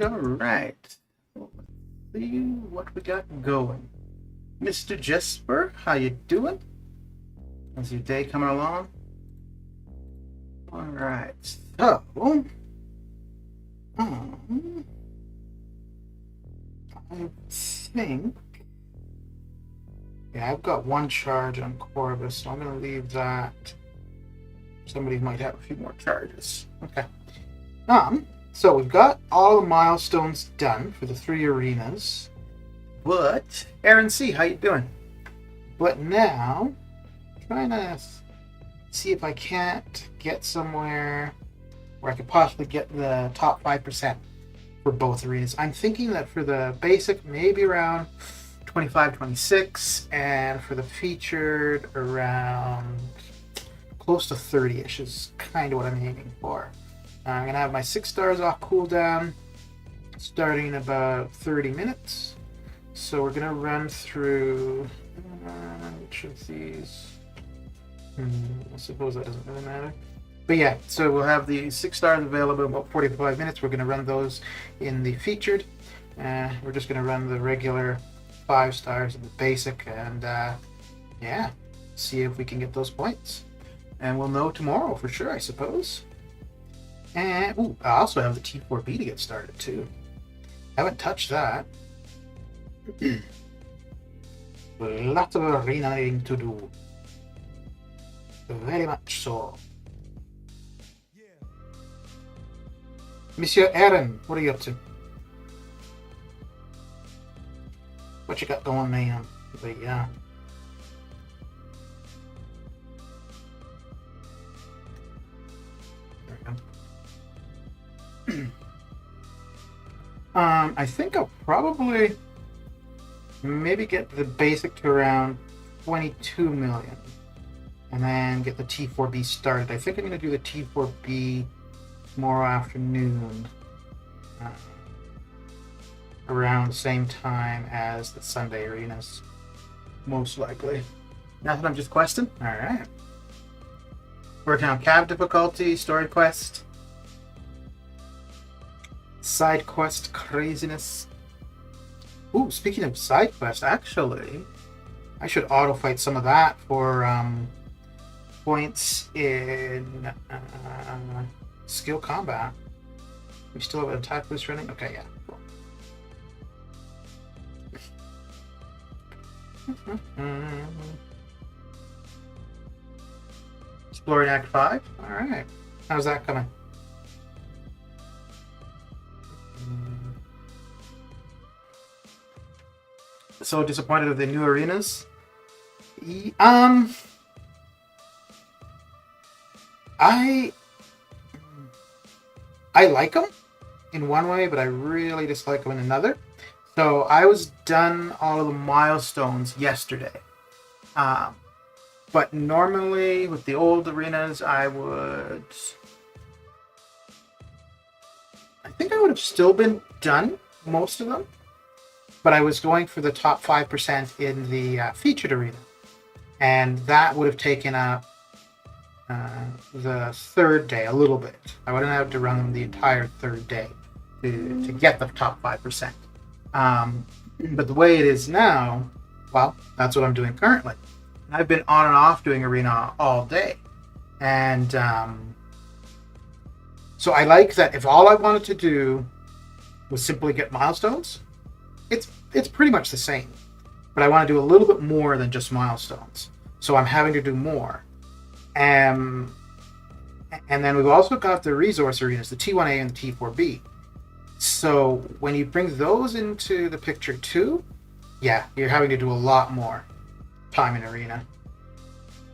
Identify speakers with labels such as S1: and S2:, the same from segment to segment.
S1: All right. Let's see what we got going. Mr. Jesper, how you doing? How's your day coming along? All right. So, I think, yeah, I've got one charge on Corvus, so I'm going to leave that. Somebody might have a few more charges. Okay. So we've got all the milestones done for the 3 arenas. But, Aaron C., how you doing? But now, trying to see if I can't get somewhere where I could possibly get the top 5% for both arenas. I'm thinking that for the basic, maybe around 25, 26, and for the featured, around close to 30-ish is kind of what I'm aiming for. I'm going to have my 6 stars off cooldown starting in about 30 minutes. So we're going to run through which of these? I suppose that doesn't really matter. But yeah, so we'll have the 6 stars available in about 45 minutes. We're going to run those in the featured. We're just going to run the regular 5 stars in the basic and yeah, see if we can get those points. And we'll know tomorrow for sure, I suppose. And I also have the T4B to get started too. Haven't touched that. Lots of arenaing to do. Very much so. Monsieur Aaron, what are you up to? What you got going, man? But yeah. I think I'll probably maybe get the basic to around 22 million and then get the T4B started. I think I'm going to do the T4B tomorrow afternoon around the same time as the Sunday arenas, most likely. Now that I'm just questing? Alright. Working on cab difficulty, story quest, side quest craziness. Ooh, speaking of side quest, actually, I should auto fight some of that for points in skill combat. We still have an attack boost running? Okay, yeah, cool. Exploring Act 5? Alright. How's that coming? So disappointed with the new arenas? I like them in one way, but I really dislike them in another. So I was done all of the milestones yesterday. But normally with the old arenas, I think I would have still been done most of them. But I was going for the top 5% in the featured arena. And that would have taken up the third day a little bit. I wouldn't have to run them the entire third day to get the top 5%. But the way it is now, well, that's what I'm doing currently. I've been on and off doing arena all day. And so I like that if all I wanted to do was simply get milestones, it's pretty much the same. But I want to do a little bit more than just milestones. So I'm having to do more. And then we've also got the resource arenas, the T1A and the T4B. So when you bring those into the picture too, yeah, you're having to do a lot more time in arena,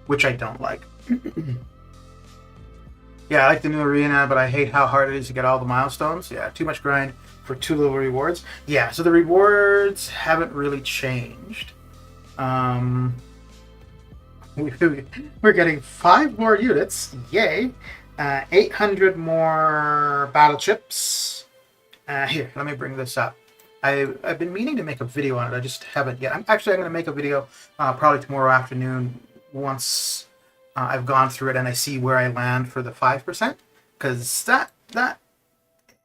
S1: which I don't like. Yeah, I like the new arena, but I hate how hard it is to get all the milestones. Yeah, too much grind for too little rewards. Yeah, so the rewards haven't really changed. We're getting 5 more units, yay, 800 more battle chips. Here, let me bring this up. I've been meaning to make a video on it. I just haven't yet. I'm going to make a video probably tomorrow afternoon once I've gone through it and I see where I land for the 5%. Because that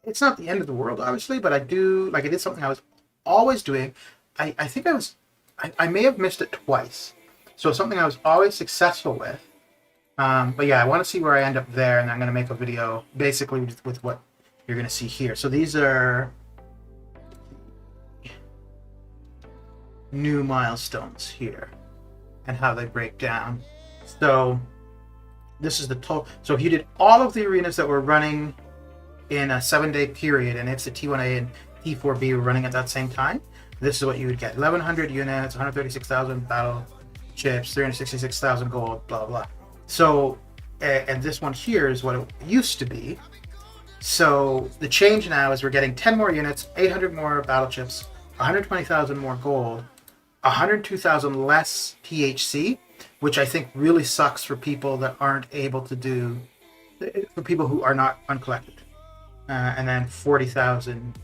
S1: it's not the end of the world, obviously, but I do, like, it is something I was always doing. I think I may have missed it twice. So it's something I was always successful with. But yeah, I want to see where I end up there, and I'm going to make a video basically with what you're going to see here. So these are new milestones here and how they break down. So this is the total. So if you did all of the arenas that were running in a 7-day period, and if the T1A and T4B were running at that same time, this is what you would get: 1,100 units, 136,000 battle chips, 366,000 gold, blah blah. So, and this one here is what it used to be. So the change now is we're getting 10 more units, 800 more battle chips, 120,000 more gold, 102,000 less THC, which I think really sucks for people that aren't able to do, for people who are not uncollected. And then 40,000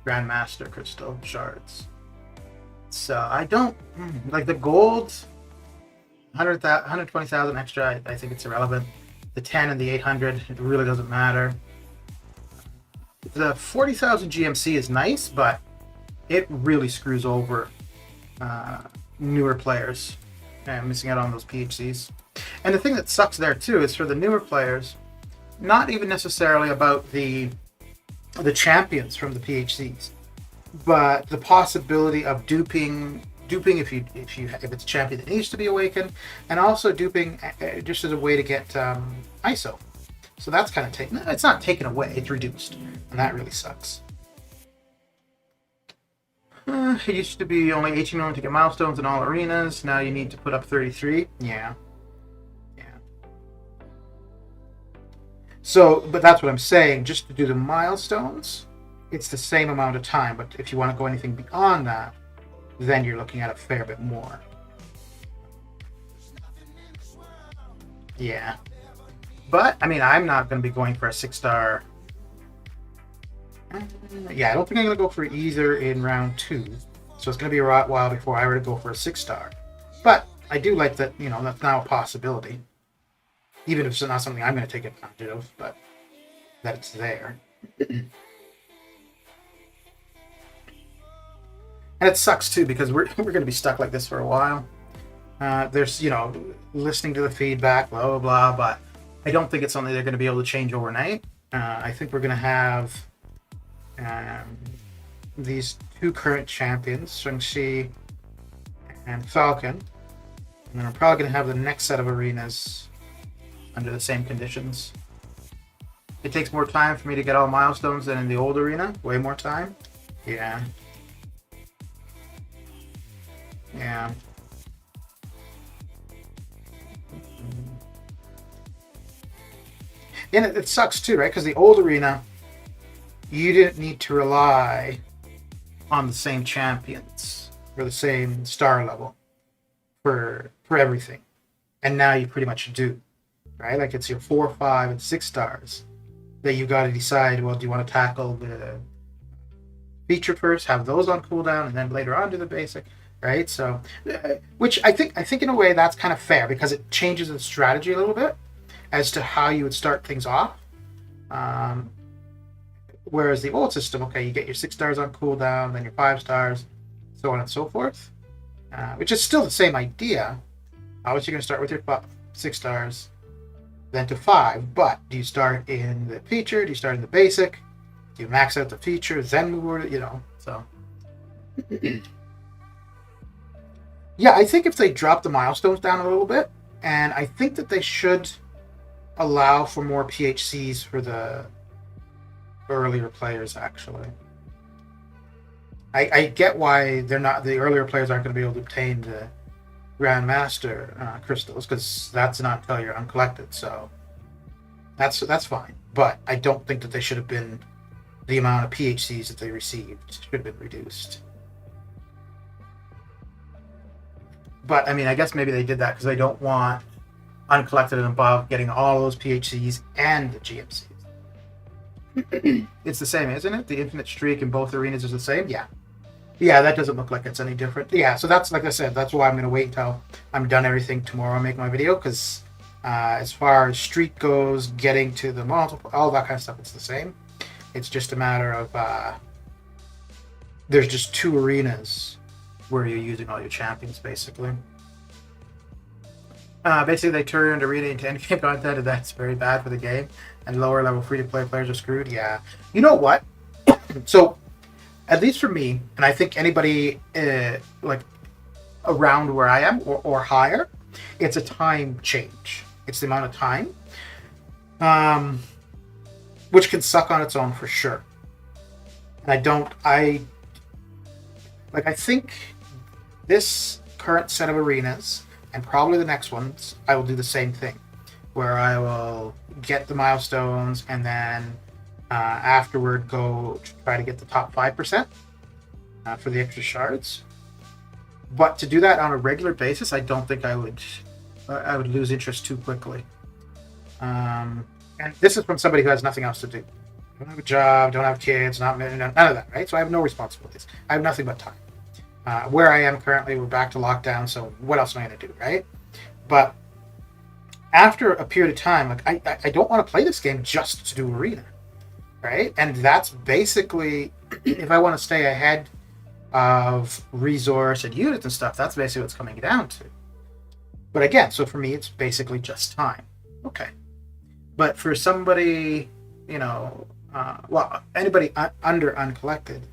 S1: Grandmaster crystal shards. So I don't, like the gold, 120,000 extra, I think it's irrelevant. The 10 and the 800, it really doesn't matter. The 40,000 GMC is nice, but it really screws over newer players and missing out on those PHCs. And the thing that sucks there too is for the newer players, not even necessarily about the champions from the PHCs, but the possibility of duping if it's a champion that needs to be awakened, and also duping just as a way to get ISO. So that's kind of taken. It's not taken away; it's reduced, and that really sucks. It used to be only 18 million to get milestones in all arenas. Now you need to put up 33. Yeah. So, but that's what I'm saying. Just to do the milestones, it's the same amount of time. But if you want to go anything beyond that, then you're looking at a fair bit more. Yeah. But, I mean, I'm not going to be going for a 6-star. Yeah, I don't think I'm going to go for either in round 2. So it's going to be a while before I were to go for a 6-star. But I do like that, that's now a possibility. Even if it's not something I'm going to take advantage of, but that it's there. And it sucks too, because we're going to be stuck like this for a while. There's, listening to the feedback, blah, blah, blah, but I don't think it's something they're going to be able to change overnight. I think we're going to have these 2 current champions, Shang and Falcon. And then I'm probably going to have the next set of arenas under the same conditions. It takes more time for me to get all milestones than in the old arena. Way more time. Yeah. And it sucks too, right? Because the old arena, you didn't need to rely on the same champions or the same star level for everything. And now you pretty much do. Right? Like it's your 4, 5, and 6 stars that you got to decide, well, do you want to tackle the feature first, have those on cooldown, and then later on do the basic, right? So, which I think in a way that's kind of fair because it changes the strategy a little bit as to how you would start things off. Whereas the old system, okay, you get your 6 stars on cooldown, then your 5 stars, so on and so forth, which is still the same idea. Obviously, you're going to start with your 6 stars, then to 5, but do you start in the feature? Do you start in the basic? Do you max out the feature, then move over, so. Yeah, I think if they drop the milestones down a little bit, and I think that they should allow for more PHCs for the earlier players, actually. I get why the earlier players aren't going to be able to obtain the Grandmaster crystals, because that's not until you're uncollected, so that's fine. But I don't think that they should have been, the amount of PHCs that they received should have been reduced. But I mean, I guess maybe they did that because they don't want uncollected and above, getting all those PHCs and the GMCs. It's the same, isn't it? The infinite streak in both arenas is the same? Yeah. Yeah, that doesn't look like it's any different. Yeah, so that's, like I said, that's why I'm going to wait until I'm done everything tomorrow and make my video, because as far as streak goes, getting to the multiple, all that kind of stuff, it's the same. It's just a matter of there's just 2 arenas where you're using all your champions, basically. Basically, they turned arena into endgame content, and that's very bad for the game. And lower level free-to-play players are screwed. Yeah. You know what? So, at least for me, and I think anybody like around where I am or higher, it's a time change. It's the amount of time, which can suck on its own for sure. And I think this current set of arenas, and probably the next ones, I will do the same thing, where I will get the milestones and then afterward go try to get the top 5% for the extra shards. But to do that on a regular basis, I don't think I would lose interest too quickly. And this is from somebody who has nothing else to do. I don't have a job, don't have kids, none of that, right? So I have no responsibilities. I have nothing but time. Where I am currently, we're back to lockdown, so what else am I going to do, right? But after a period of time, like I don't want to play this game just to do arena, right? And that's basically, if I want to stay ahead of resource and units and stuff, that's basically what's coming down to. But again, so for me, it's basically just time. Okay. But for somebody, anybody under uncollected,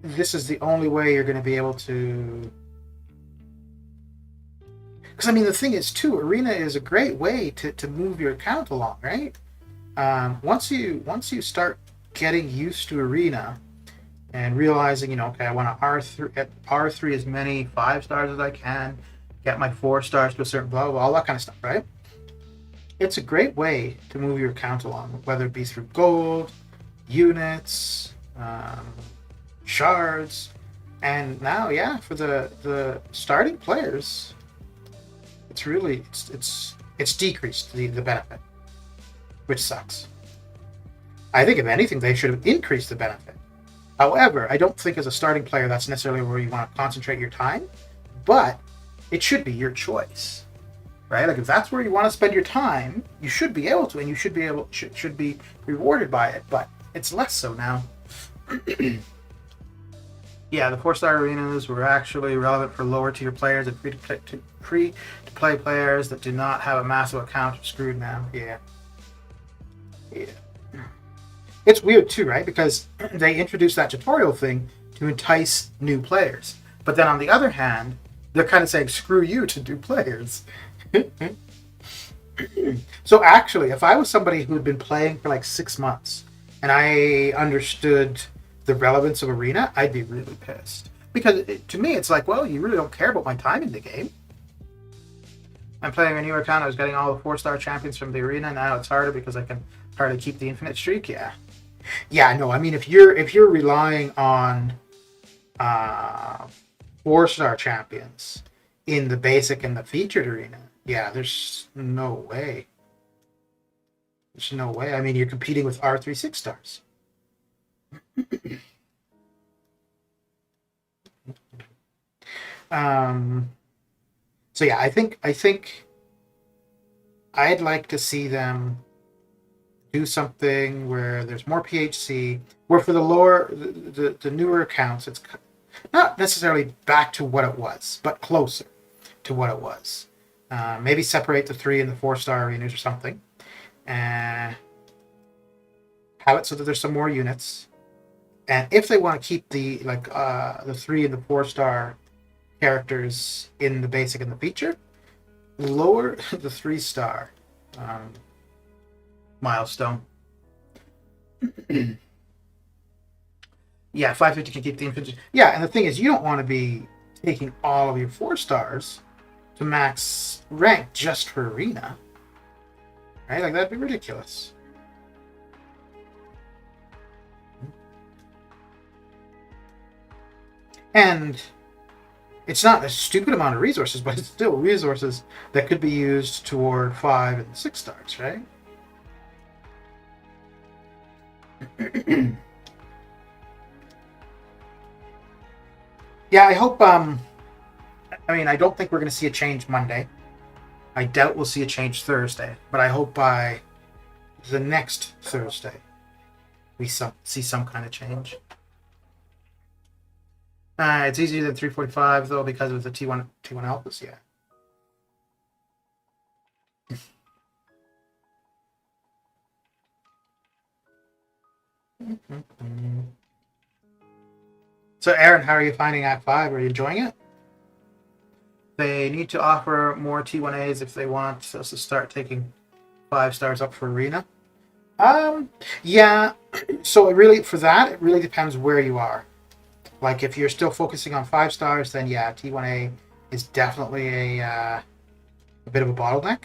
S1: this is the only way you're going to be able to. Because, I mean, the thing is, too, arena is a great way to move your account along, right? Once you start getting used to arena and realizing, okay, I want to R3 as many 5 stars as I can, get my 4 stars to a certain blah, blah, all that kind of stuff, right? It's a great way to move your account along, whether it be through gold, units, shards, and now, yeah, for the starting players, it's really it's decreased the benefit, which sucks. I think if anything, they should have increased the benefit. However, I don't think as a starting player that's necessarily where you want to concentrate your time, but it should be your choice, right? Like if that's where you want to spend your time, you should be able to, and you should be rewarded by it. But it's less so now. Yeah, the 4-star arenas were actually relevant for lower tier players and free-to-play players that do not have a massive account are screwed now. Yeah. It's weird too, right? Because they introduced that tutorial thing to entice new players. But then on the other hand, they're kind of saying, screw you to new players. So actually, if I was somebody who had been playing for like 6 months and I understood the relevance of arena, I'd be really pissed. Because to me, it's like, well, you really don't care about my time in the game. I'm playing a newer account. I was getting all the 4-star champions from the arena. Now it's harder because I can hardly keep the infinite streak. Yeah, no. I mean, if you're relying on 4-star champions in the basic and the featured arena, yeah, there's no way. There's no way. I mean, you're competing with R3 6-stars. So yeah, I think I'd like to see them do something where there's more PHC, where for the newer accounts, it's not necessarily back to what it was, but closer to what it was. Maybe separate the 3 and the 4-star arenas or something, and have it so that there's some more units. And if they want to keep the 3 and the 4-star characters in the basic and the feature, lower the 3-star milestone. Yeah, 550 can keep the infinite. Yeah, and the thing is, you don't want to be taking all of your 4 stars to max rank just for arena, right? Like that'd be ridiculous. And It's not a stupid amount of resources, but it's still resources that could be used toward 5 and 6 stars, right? Yeah, I hope. I mean, I don't think we're going to see a change Monday. I doubt we'll see a change Thursday, but I hope by the next Thursday we see some kind of change. It's easier than 345 though because of the T1 alphas. Yeah. So, Aaron, how are you finding Act 5? Are you enjoying it? They need to offer more T1As if they want us to start taking 5 stars up for Arena. Yeah. So it really depends where you are. Like if you're still focusing on 5 stars, then yeah, T1A is definitely a bit of a bottleneck.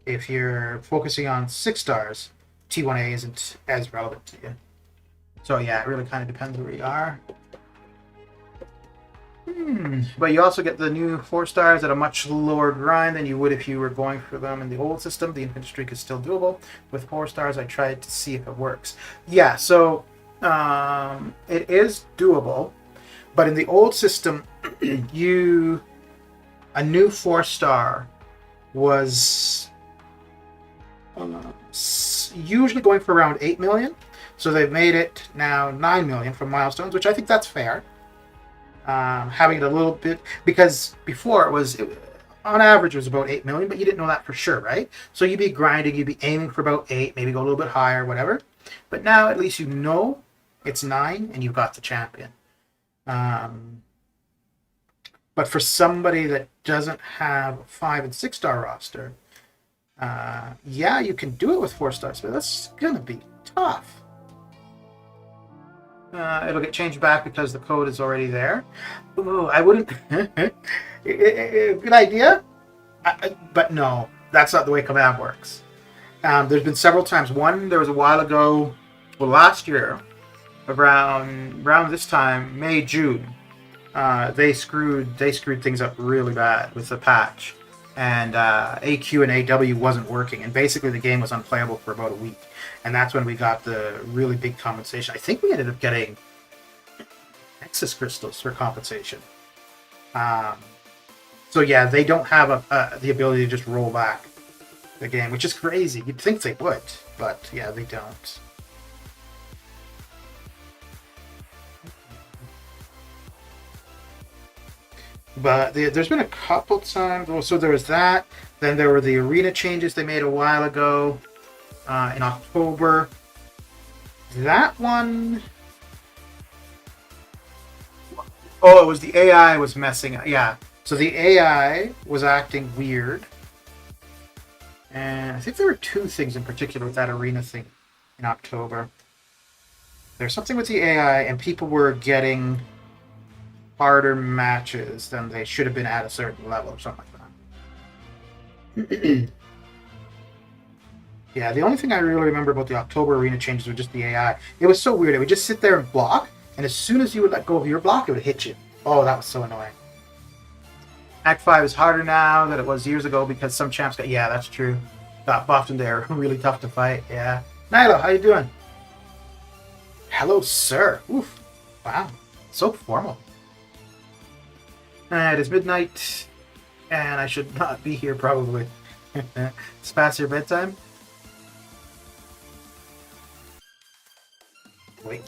S1: If you're focusing on 6 stars, T1A isn't as relevant to you. So yeah, it really kind of depends where you are. But you also get the new 4 stars at a much lower grind than you would if you were going for them in the old system. The infinite streak is still doable. With 4 stars, I tried to see if it works. Yeah, so it is doable. But in the old system, a new 4 star was usually going for around 8 million. So they've made it now 9 million from milestones, which I think that's fair. Having it a little bit, because before on average it was about 8 million, but you didn't know that for sure, right? So you'd be grinding, you'd be aiming for about 8, maybe go a little bit higher, whatever. But now at least you know it's 9 and you've got the champion. But for somebody that doesn't have a 5 and 6 star roster, yeah, you can do it with 4 stars, but that's gonna be tough. It'll get changed back because the code is already there. Ooh, I wouldn't. Good idea, but no, that's not the way command works. There's been several times. One, there was a while ago, well, last year, around this time, May, June, they screwed things up really bad with the patch, and AQ and AW wasn't working, and basically the game was unplayable for about a week. And that's when we got the really big compensation. I think we ended up getting Nexus crystals for compensation. So yeah, they don't have the ability to just roll back the game, which is crazy. You'd think they would, but yeah, they don't. But there's been a couple times. Well, so there was that. Then there were the arena changes they made a while ago. In October. That one... Oh, it was the AI was messing up. Yeah. So the AI was acting weird. And I think there were 2 things in particular with that arena thing in October. There's something with the AI, and people were getting harder matches than they should have been at a certain level or something like that. Yeah, the only thing I really remember about the October arena changes was just the AI. It was so weird. It would just sit there and block, and as soon as you would let go of your block, it would hit you. Oh, that was so annoying. Act 5 is harder now than it was years ago because some champs got... Yeah, that's true. Got buffed and they're really tough to fight. Yeah. Nyla, how you doing? Hello, sir. Oof. Wow. So formal. It is midnight, and I should not be here probably. It's past your bedtime? Wait.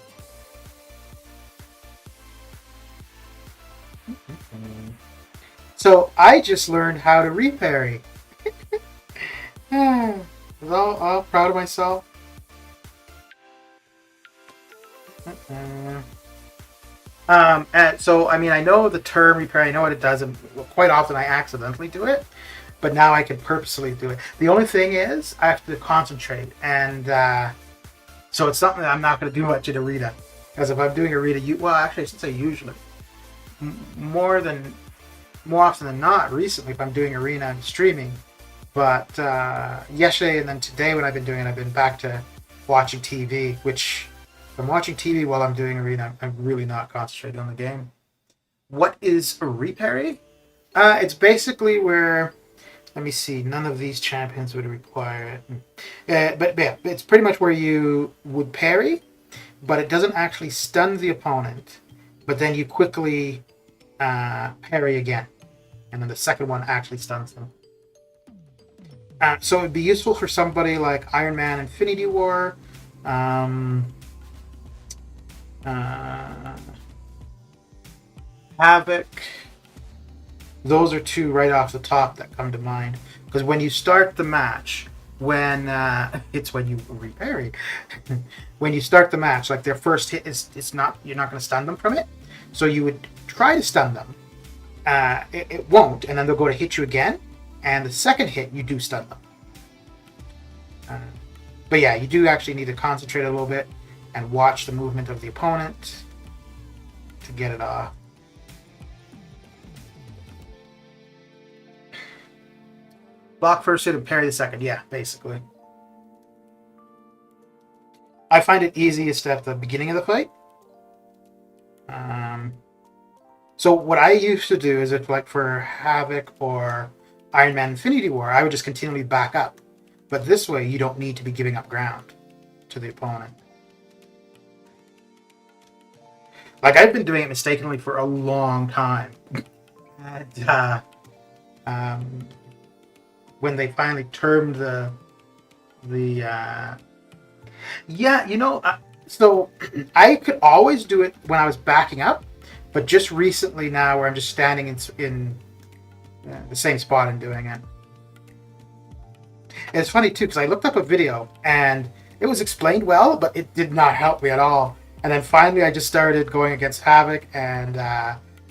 S1: So I just learned how to reparry. I was all proud of myself. And so, I mean, I know the term repair, I know what it does, and quite often I accidentally do it, but now I can purposely do it. The only thing is, I have to concentrate, and so it's something that I'm not going to do much in arena. Because if I'm doing arena, well, actually, I should say usually. More often than not, recently, if I'm doing arena, I'm streaming. But yesterday and then today when I've been doing it, I've been back to watching TV, which... If I'm watching TV while I'm doing arena, I'm really not concentrating on the game. What is a reparry? It's basically where, let me see, none of these champions would require it. But yeah, it's pretty much where you would parry, but it doesn't actually stun the opponent, but then you quickly parry again, and then the second one actually stuns them. So it'd be useful for somebody like Iron Man Infinity War, Havoc. Those are two right off the top that come to mind. Because when you start the match, it's when you reparry. When you start the match, like their first hit it's not, you're not going to stun them from it. So you would try to stun them. It won't, and then they'll go to hit you again. And the second hit, you do stun them. But yeah, you do actually need to concentrate a little bit and watch the movement of the opponent to get it off. Block first hit and parry the second. Yeah, basically. I find it easiest at the beginning of the fight. So what I used to do is, if like for Havoc or Iron Man Infinity War, I would just continually back up. But this way, you don't need to be giving up ground to the opponent. Like, I've been doing it mistakenly for a long time. And, when they finally termed yeah, you know, so I could always do it when I was backing up, but just recently now, where I'm just standing in the same spot and doing it. And it's funny too, because I looked up a video and it was explained well, but it did not help me at all. And then finally, I just started going against Havoc and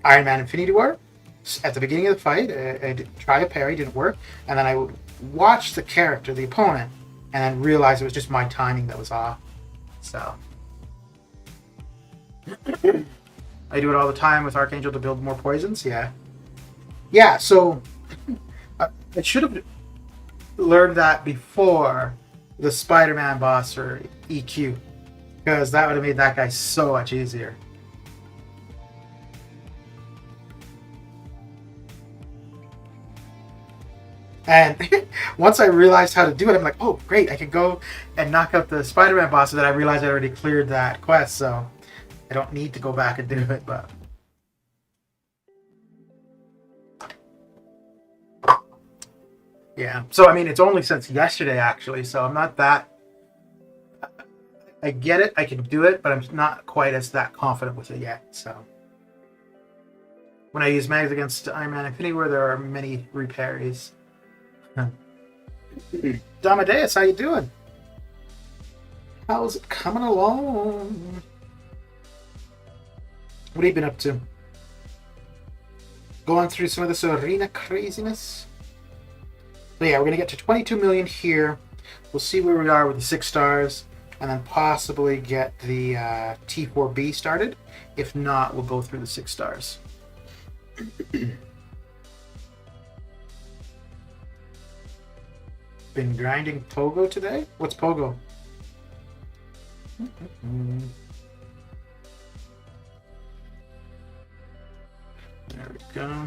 S1: Iron Man Infinity War. At the beginning of the fight, I tried a parry, didn't work, and then I would watch the character, the opponent, and then realize it was just my timing that was off. So I do it all the time with Archangel to build more poisons. Yeah. So I should have learned that before the Spider-Man boss or EQ, because that would have made that guy so much easier. And once I realized how to do it, I'm like, oh, great, I could go and knock out the Spider-Man boss. So that I realized I already cleared that quest, so I don't need to go back and do it. But yeah, so I mean, it's only since yesterday, actually, so I'm not that... I get it, I can do it, but I'm not quite as that confident with it yet, so... When I use mags against Iron Man Infinity War, there are many reparries. Damadeus, how you doing? How's it coming along? What have you been up to? Going through some of this arena craziness? But yeah, we're going to get to 22 million here. We'll see where we are with the 6 stars, and then possibly get the T4B started. If not, we'll go through the 6 stars. Been grinding Pogo today? What's Pogo? There we go.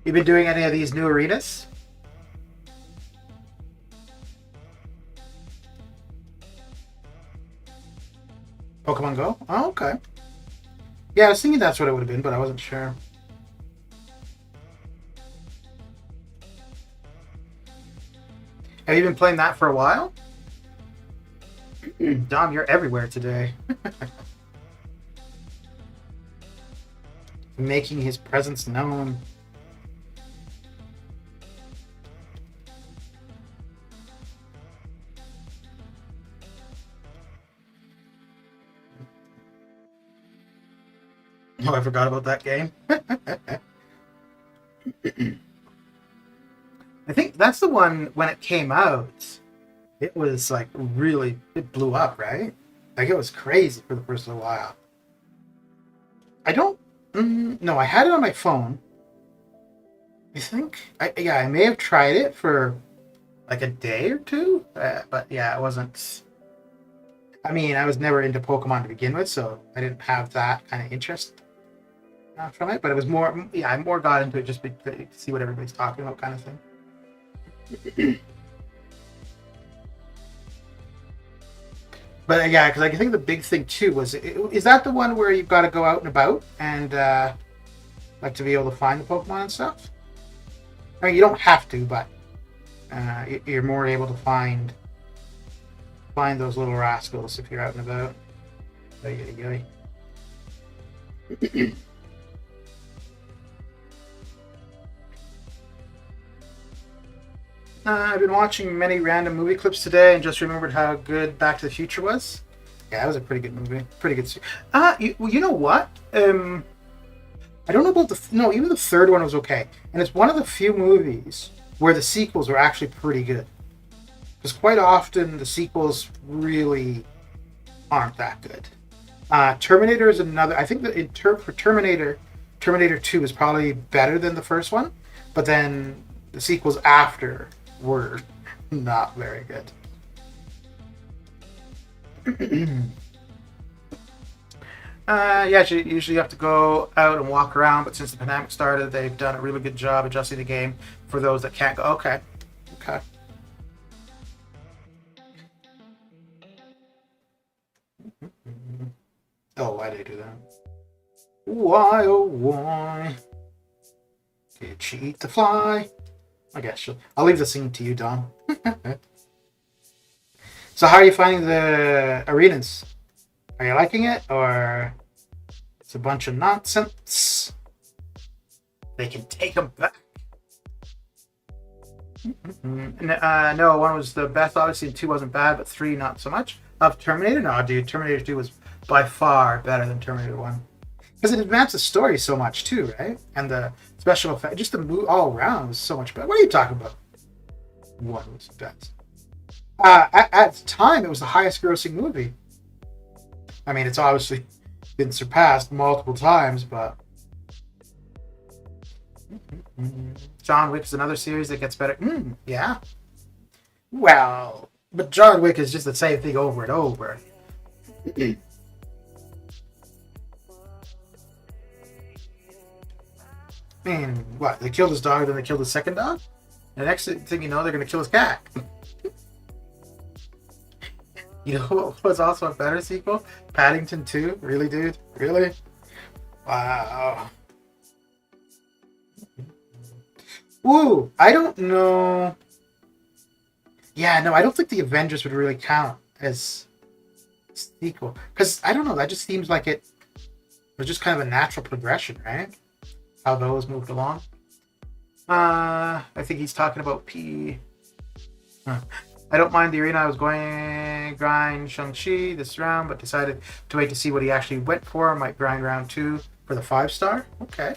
S1: You been doing any of these new arenas? Pokemon Go? Oh, okay. Yeah, I was thinking that's what it would have been, but I wasn't sure. Have you been playing that for a while? Dom, you're everywhere today. Making his presence known. Oh, I forgot about that game. I think that's the one, when it came out, it was like really, it blew up, right? Like it was crazy for the first little while. I don't, no, I had it on my phone. I think, I may have tried it for like a day or two, but yeah, it wasn't, I mean, I was never into Pokemon to begin with, so I didn't have that kind of interest. from it, but it was more, yeah, I more got into it just to see what everybody's talking about, kind of thing. But yeah, because I think the big thing too was, is that the one where you've got to go out and about and like to be able to find the Pokemon and stuff? I mean, you don't have to, but you're more able to find those little rascals if you're out and about. I've been watching many random movie clips today and just remembered how good Back to the Future was. Yeah, that was a pretty good movie. Pretty good. You know what? I don't know about even the third one was okay. And it's one of the few movies where the sequels were actually pretty good. Because quite often the sequels really aren't that good. Terminator is another. I think that for Terminator 2 is probably better than the first one. But then the sequels after were not very good. Yeah, you usually have to go out and walk around, but since the pandemic started, they've done a really good job adjusting the game for those that can't go. Okay. Oh, why did I do that? Why, oh why did she eat the fly? I guess I'll leave the scene to you, Dom. So how are you finding the arenas? Are you liking it, or it's a bunch of nonsense? They can take them back. No, 1 was the best. Obviously, 2 wasn't bad, but 3 not so much. Of Terminator? No, dude, Terminator 2 was by far better than Terminator 1. Because it advanced the story so much too, right? And the special effect, just the move all around was so much better. What are you talking about? 1 was the best. At the time, it was the highest grossing movie. I mean, it's obviously been surpassed multiple times, but John Wick is another series that gets better. Yeah. Well, but John Wick is just the same thing over and over. I mean, what? They killed his dog, then they killed his second dog? The next thing you know, they're going to kill his cat. You know what was also a better sequel? Paddington 2? Really, dude? Really? Wow. Ooh, I don't know. Yeah, no, I don't think the Avengers would really count as sequel. Because, I don't know, that just seems like it was just kind of a natural progression, right? How those moved along. I think he's talking about P. I don't mind the arena. I was going grind Shang-Chi this round, but decided to wait to see what he actually went for. I might grind round 2 for the 5-star. Okay.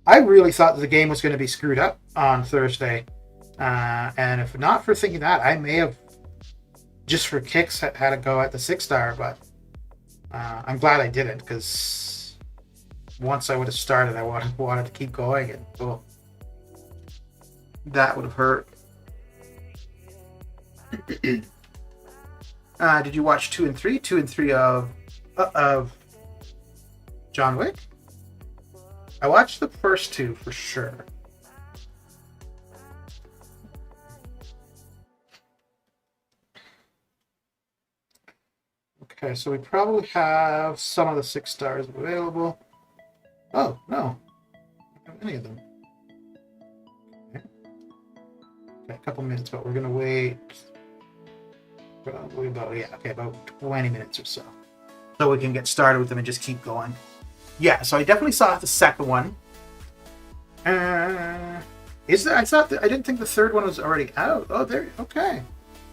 S1: I really thought that the game was going to be screwed up on Thursday. And if not for thinking that, I may have, just for kicks, had to go at the 6-star, but I'm glad I didn't, because once I would have started, I wanted to keep going, and well, that would have hurt. Did you watch 2 and 3? 2 and 3 of John Wick? I watched the first 2 for sure. Okay, so we probably have some of the 6-stars available. Oh, no. I don't have any of them. Okay, a couple minutes, but we're going to wait probably about 20 minutes or so. So we can get started with them and just keep going. Yeah, so I definitely saw the second one. Is there? I didn't think the third one was already out. Oh, there. Okay.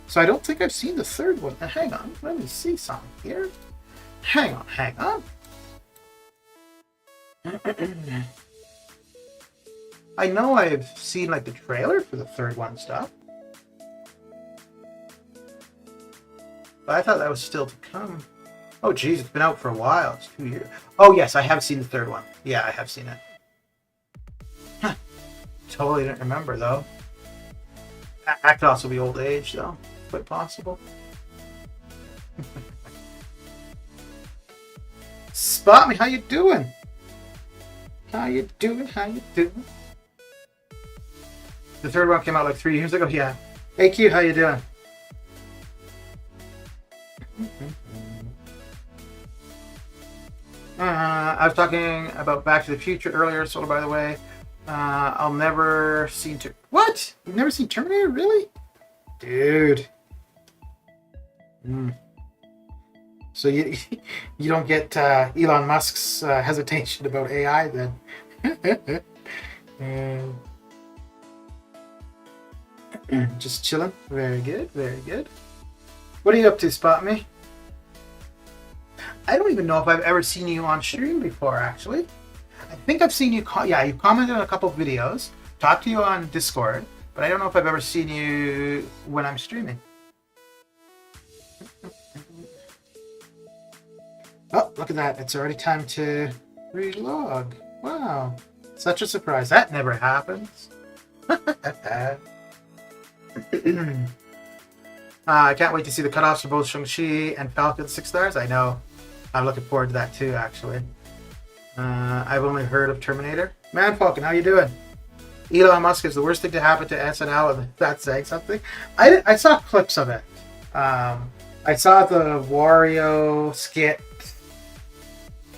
S1: So I don't think I've seen the third one. Hang on. Let me see something here. Hang on. I know I've seen like the trailer for the third one stuff. But I thought that was still to come. Oh, geez, it's been out for a while. It's 2 years. Oh, yes, I have seen the third one. Yeah, I have seen it. Totally didn't remember, though. That could also be old age, though. Quite possible. Spot me, how you doing? How you doing? How you doing? The third one came out like 3 years ago. Yeah. Hey, Q, how you doing? I was talking about Back to the Future earlier, so by the way, I'll never see... What? You've never seen Terminator? Really? Dude. So you don't get Elon Musk's hesitation about AI then? Just chilling. Very good, very good. What are you up to, Spot Me? I don't even know if I've ever seen you on stream before, actually. I think I've seen you... Yeah, you commented on a couple of videos, talked to you on Discord, but I don't know if I've ever seen you when I'm streaming. Oh, look at that. It's already time to relog. Wow. Such a surprise. That never happens. I can't wait to see the cutoffs for both Shang-Chi and Falcon 6 stars. I know. I'm looking forward to that too, actually. I've only heard of Terminator. Man, Falcon, how you doing? Elon Musk is the worst thing to happen to SNL, and that's saying something. I saw clips of it. I saw the Wario skit.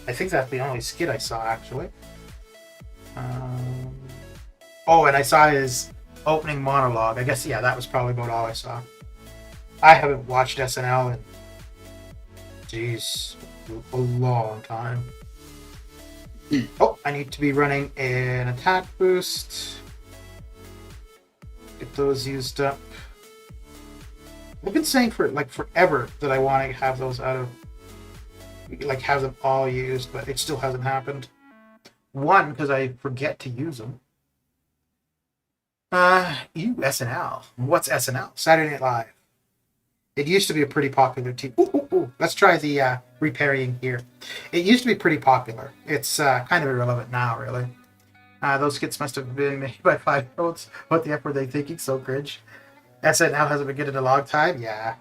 S1: I think that's the only skit I saw, actually. Oh, and I saw his opening monologue. I guess, yeah, that was probably about all I saw. I haven't watched SNL in, geez, a long time. Oh, I need to be running an attack boost. Get those used up. I've been saying for like forever that I want to have those out of, like, have them all used, but it still hasn't happened. One, because I forget to use them. SNL. What's SNL? Saturday Night Live. It used to be a pretty popular team. Ooh. Let's try the repairing here. It used to be pretty popular. It's kind of irrelevant now, really. Those skits must have been made by 5-year-olds. What the F were they thinking? So cringe. SNL hasn't been good in a long time? Yeah.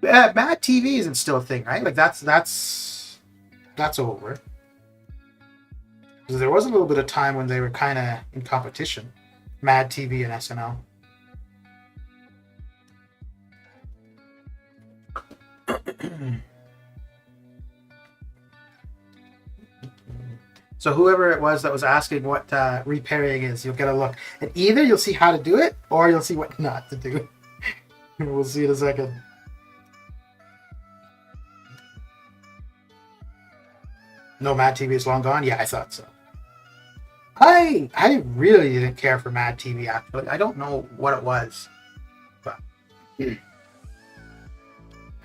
S1: Mad TV isn't still a thing, right? Like, that's over. Because there was a little bit of time when they were kind of in competition. Mad TV and SNL. So whoever it was that was asking what repairing is, you'll get a look. And either you'll see how to do it, or you'll see what not to do. We'll see in a second. No, Mad TV is long gone? Yeah, I thought so. I really didn't care for Mad TV, actually. I don't know what it was. But you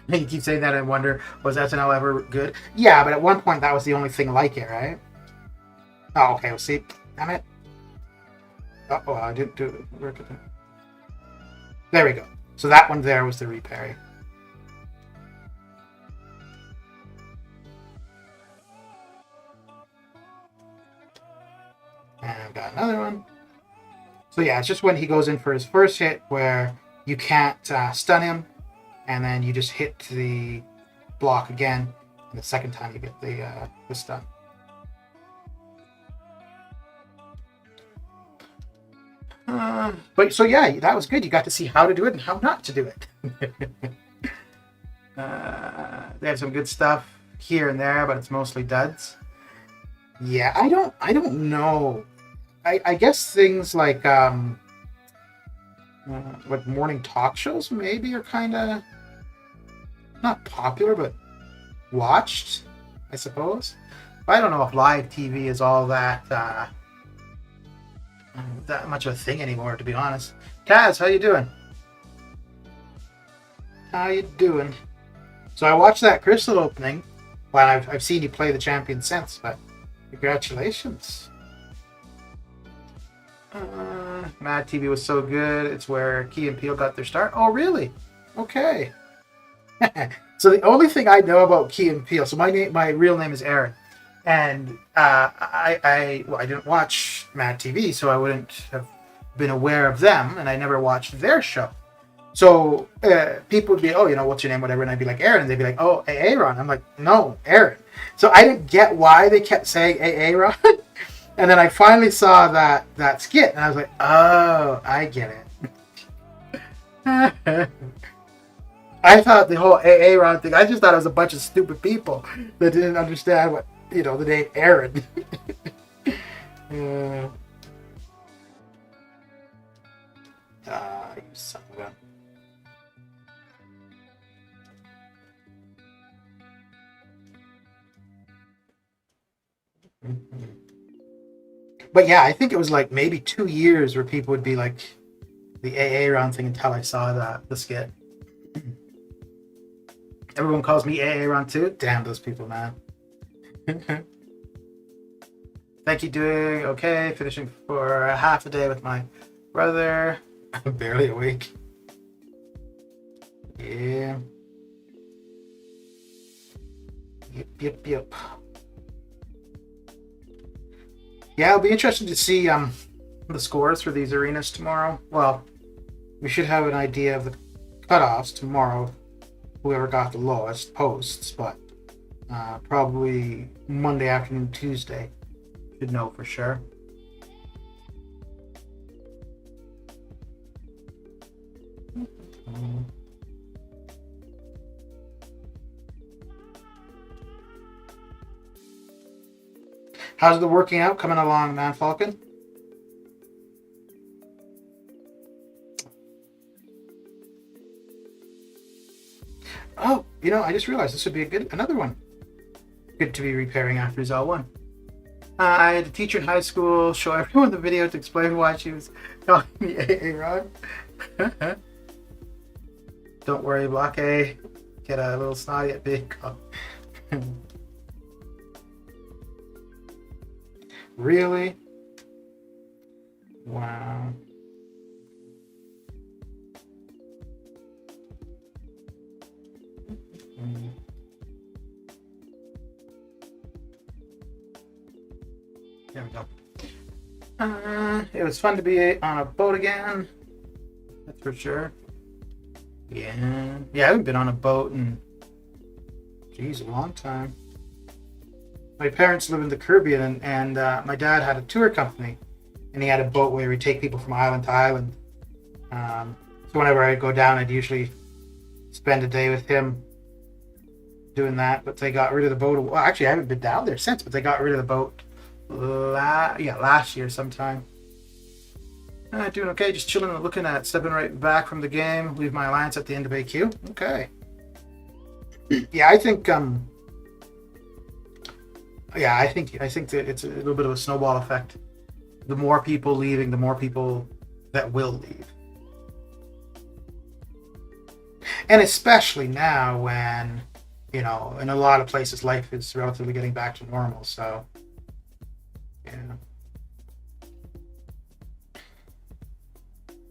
S1: keep saying that and wonder, was SNL ever good? Yeah, but at one point that was the only thing like it, right? Oh, okay, we'll see. Damn it. Oh, I didn't do it. Where could I... There we go. So that one there was the repairing. And I've got another one. So yeah, it's just when he goes in for his first hit where you can't stun him, and then you just hit the block again, and the second time you get the stun. But so yeah, that was good. You got to see how to do it and how not to do it. They have some good stuff here and there, but it's mostly duds. Yeah, I don't know. I guess things like morning talk shows maybe are kind of not popular, but watched, I suppose. But I don't know if live TV is all that much of a thing anymore, to be honest. Kaz, how you doing? How you doing? So I watched that Crystal opening. Well, I've seen you play the champion since, but congratulations. Mad TV was so good. It's where Key and Peele got their start. Oh, really? Okay. So the only thing I know about Key and Peele, so my real name is Aaron, and I didn't watch Mad TV, so I wouldn't have been aware of them, and I never watched their show. So people would be, oh, what's your name, whatever, and I'd be like, Aaron, and they'd be like, oh, Aaron. I'm like, no, Aaron. So I didn't get why they kept saying Aaron. And then I finally saw that skit, and I was like, oh, I get it. I thought the whole Aaron thing, I just thought it was a bunch of stupid people that didn't understand what, the name Aaron. You son of a... But yeah, I think it was like maybe 2 years where people would be like the round thing until I saw the skit. Everyone calls me round too. Damn those people, man. Thank you, doing okay. Finishing for half a day with my brother. I'm barely awake. Yeah. Yep. Yeah, it'll be interesting to see the scores for these arenas tomorrow. Well, we should have an idea of the cutoffs tomorrow, whoever got the lowest posts, but probably Monday afternoon, Tuesday, should know for sure. How's the working out coming along, man, Falcon? Oh, I just realized this would be another one. Good to be repairing after his L1. I had a teacher in high school show everyone the video to explain why she was calling me Aaron. Don't worry, Block A. Get a little snotty at big. Really? Wow. There we go. It was fun to be on a boat again. That's for sure. Yeah, I haven't been on a boat in, geez, a long time. My parents live in the Caribbean, and my dad had a tour company, and he had a boat where he'd take people from island to island. So whenever I'd go down, I'd usually spend a day with him doing that. But they got rid of the boat. Well, actually, I haven't been down there since, but they got rid of the boat last year sometime. Doing okay, just chilling and looking at stepping right back from the game. Leave my alliance at the end of AQ. Okay. Yeah, I think that it's a little bit of a snowball effect. The more people leaving, the more people that will leave. And especially now when, in a lot of places life is relatively getting back to normal, so yeah.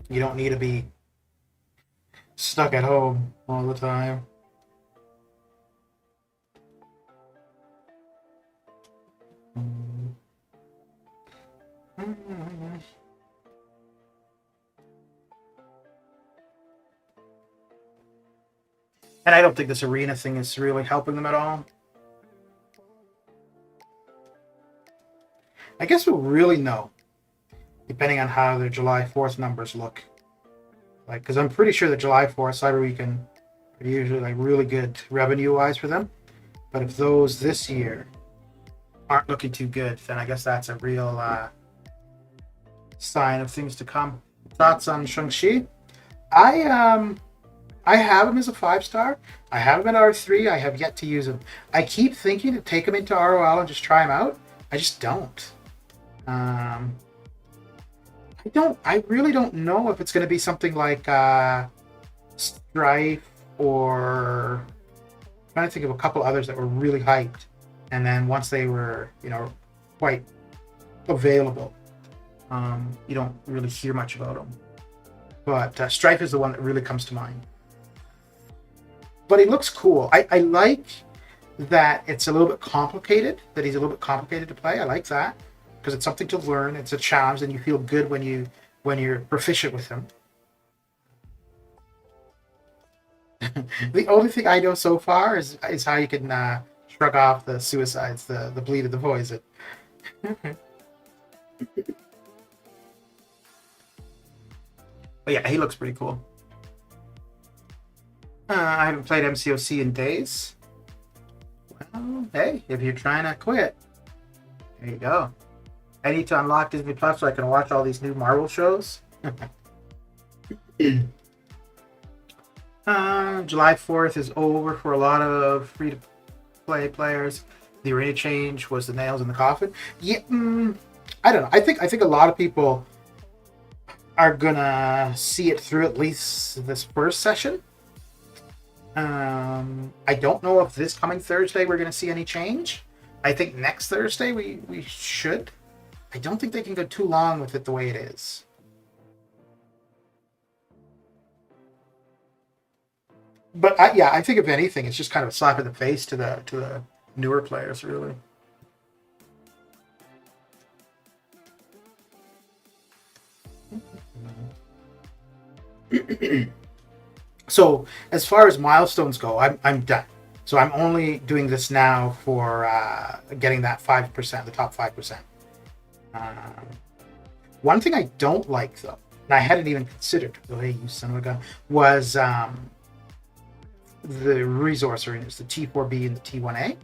S1: You don't need to be stuck at home all the time. And I don't think this arena thing is really helping them at all. I guess we'll really know, depending on how their July 4th numbers look. Because I'm pretty sure that July 4th, Cyber Weekend, are usually really good revenue-wise for them. But if those this year aren't looking too good, then I guess that's a real sign of things to come. Thoughts on Shang-Chi? I have him as a 5-star. I have him at R3. I have yet to use him. I keep thinking to take him into ROL and just try him out. I just don't. I really don't know if it's going to be something like Strife, or I'm trying to think of a couple others that were really hyped, and then once they were, quite available, you don't really hear much about them. But Strife is the one that really comes to mind. But he looks cool. I like that it's a little bit complicated, that he's a little bit complicated to play. I like that, because it's something to learn. It's a challenge, and you feel good when you when you're proficient with them. The only thing I know so far is how you can shrug off the suicides, the bleed of the poison. But yeah, he looks pretty cool. I haven't played MCOC in days. Well, hey, if you're trying to quit, there you go. I need to unlock Disney Plus so I can watch all these new Marvel shows. July 4th is over for a lot of free-to-play players. The arena change was the nails in the coffin. Yeah, I don't know. I think a lot of people are gonna see it through at least this first session. I don't know if this coming Thursday we're gonna see any change. I think next Thursday we should. I don't think they can go too long with it the way it is. But I think if anything, it's just kind of a slap in the face to the newer players, really. So as far as milestones go, I'm done. So I'm only doing this now for getting that 5%, the top 5%. One thing I don't like, though, and I hadn't even considered, oh, hey, you son of a gun, was the resource arenas, the T4B and the T1A.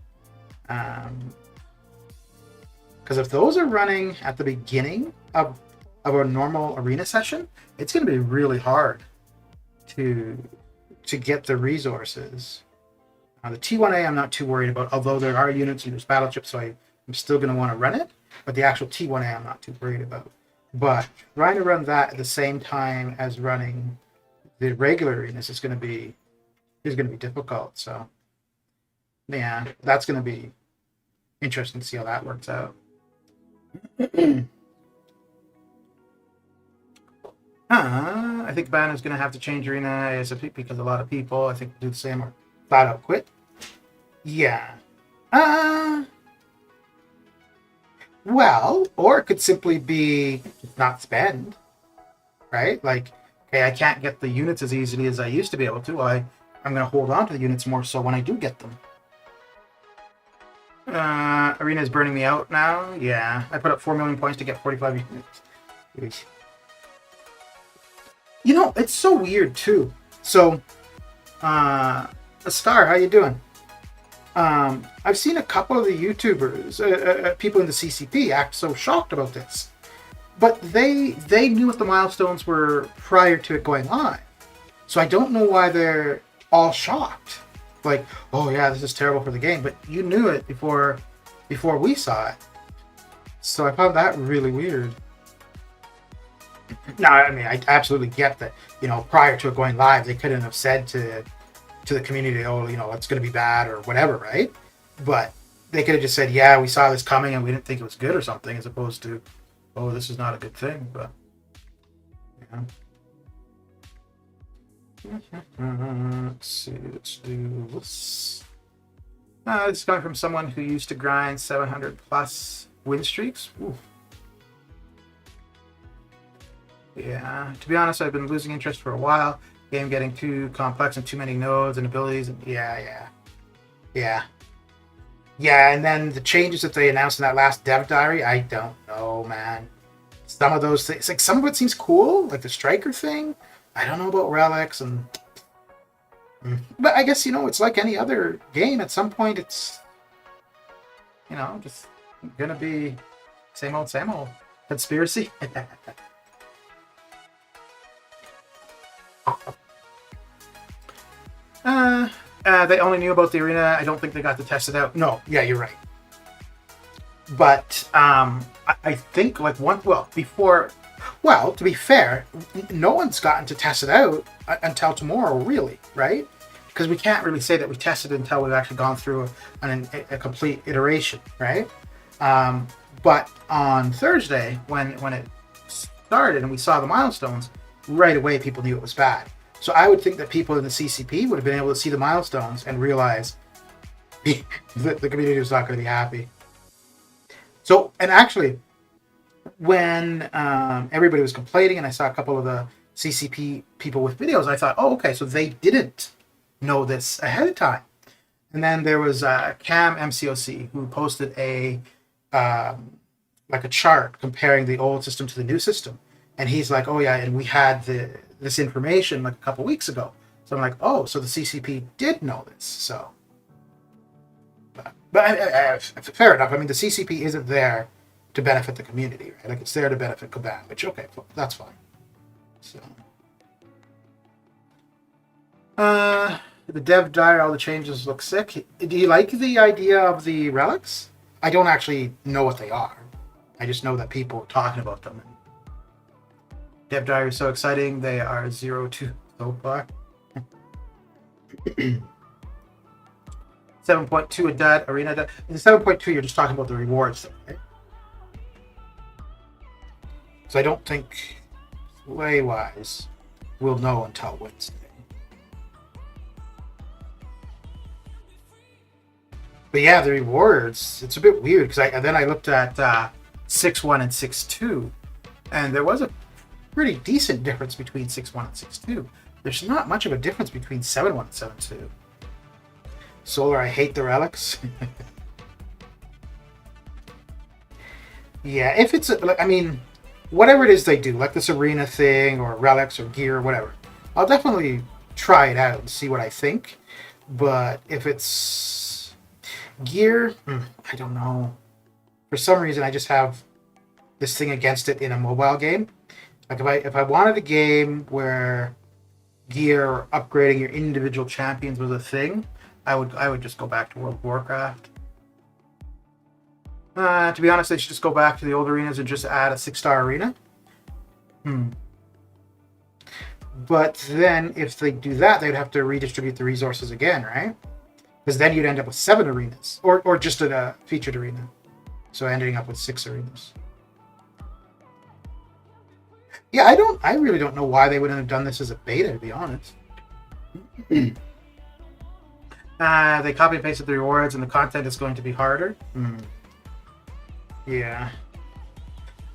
S1: Because if those are running at the beginning of a normal arena session, it's going to be really hard to get the resources. The T1A I'm not too worried about, although there are units and there's battle chips, so I'm still going to want to run it. But the actual T1A I'm not too worried about. But trying to run that at the same time as running the regular arenas is going to be difficult. So yeah, that's going to be interesting to see how that works out. I think Banner's going to have to change arena ASAP because a lot of people, I think, will do the same or flat out quit. Yeah. Well, or it could simply be not spend, right? Like, okay, I can't get the units as easily as I used to be able to. Well, I'm going to hold on to the units more so when I do get them. Arena is burning me out now. Yeah, I put up 4 million points to get 45 units. You know, it's so weird too. So, Star, how you doing? I've seen a couple of the YouTubers, people in the CCP, act so shocked about this, but they knew what the milestones were prior to it going live. So I don't know why they're all shocked. Like, oh yeah, this is terrible for the game, but you knew it before we saw it. So I found that really weird. No, I mean, I absolutely get that, you know, prior to it going live, they couldn't have said to the community, oh, you know, it's going to be bad or whatever, right? But they could have just said, yeah, we saw this coming and we didn't think it was good or something, as opposed to, oh, this is not a good thing. But, yeah. Let's see, let's do this. This is coming from someone who used to grind 700 plus win streaks. Ooh. Yeah, to be honest, I've been losing interest for a while. Game getting too complex and too many nodes and abilities. And yeah. And then the changes that they announced in that last dev diary, I don't know, man. Some of those things, like some of it seems cool, like the striker thing. I don't know about relics but I guess, you know, it's like any other game. At some point, it's, you know, just gonna be same old conspiracy. They only knew about the arena. I don't think they got to test it out. No, yeah, you're right. But I think like to be fair, no one's gotten to test it out until tomorrow, really, right? Because we can't really say that we tested it until we've actually gone through a complete iteration, right? But on Thursday, when it started and we saw the milestones, right away people knew it was bad. So I would think that people in the CCP would have been able to see the milestones and realize the community was not going to be happy. So, and actually, when everybody was complaining, and I saw a couple of the CCP people with videos, I thought, oh, okay, so they didn't know this ahead of time. And then there was Cam MCOC who posted a like a chart comparing the old system to the new system, and he's like, oh yeah, and we had this information like a couple weeks ago. So I'm like, oh, so the CCP did know this. So, but fair enough. I mean, the CCP isn't there to benefit the community, right? Like, it's there to benefit Kaban, which, okay, that's fine. So, the dev diary, all the changes look sick. Do you like the idea of the relics? I don't actually know what they are. I just know that people are talking about them. Dev diary is so exciting. They are 0-2 so far. 7.2 a dud, arena dud. In 7.2, you're just talking about the rewards, though, right? So I don't think play-wise we'll know until Wednesday. But yeah, the rewards, it's a bit weird because then I looked at 6.1 and 6.2, and there was a pretty decent difference between 6.1 and 6.2. There's not much of a difference between 7.1 and 7.2. Solar, I hate the relics. Yeah, if it's, I mean, whatever it is they do, like this arena thing or relics or gear or whatever, I'll definitely try it out and see what I think. But if it's gear, I don't know. For some reason, I just have this thing against it in a mobile game. Like if I wanted a game where gear or upgrading your individual champions was a thing, I would just go back to World of Warcraft. To be honest, they should just go back to the old arenas and just add a 6-star arena. But then, if they do that, they'd have to redistribute the resources again, right? Because then you'd end up with 7 arenas, or just a featured arena. So ending up with 6 arenas. Yeah, I really don't know why they wouldn't have done this as a beta, to be honest. They copy and pasted the rewards, and the content is going to be harder. Yeah.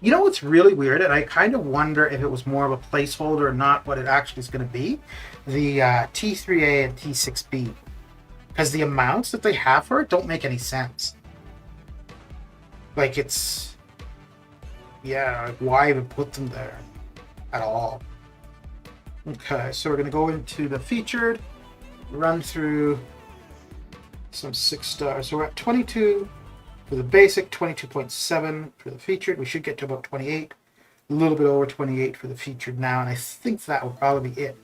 S1: You know what's really weird, and I kind of wonder if it was more of a placeholder or not what it actually is going to be? The T3A and T6B. Because the amounts that they have for it don't make any sense. Like, it's... Yeah, like, why even put them there at all? Okay, so we're going to go into the featured, run through some 6 stars. So we're at 22 for the basic, 22.7 for the featured. We should get to about 28, a little bit over 28 for the featured now, and I think that will probably be it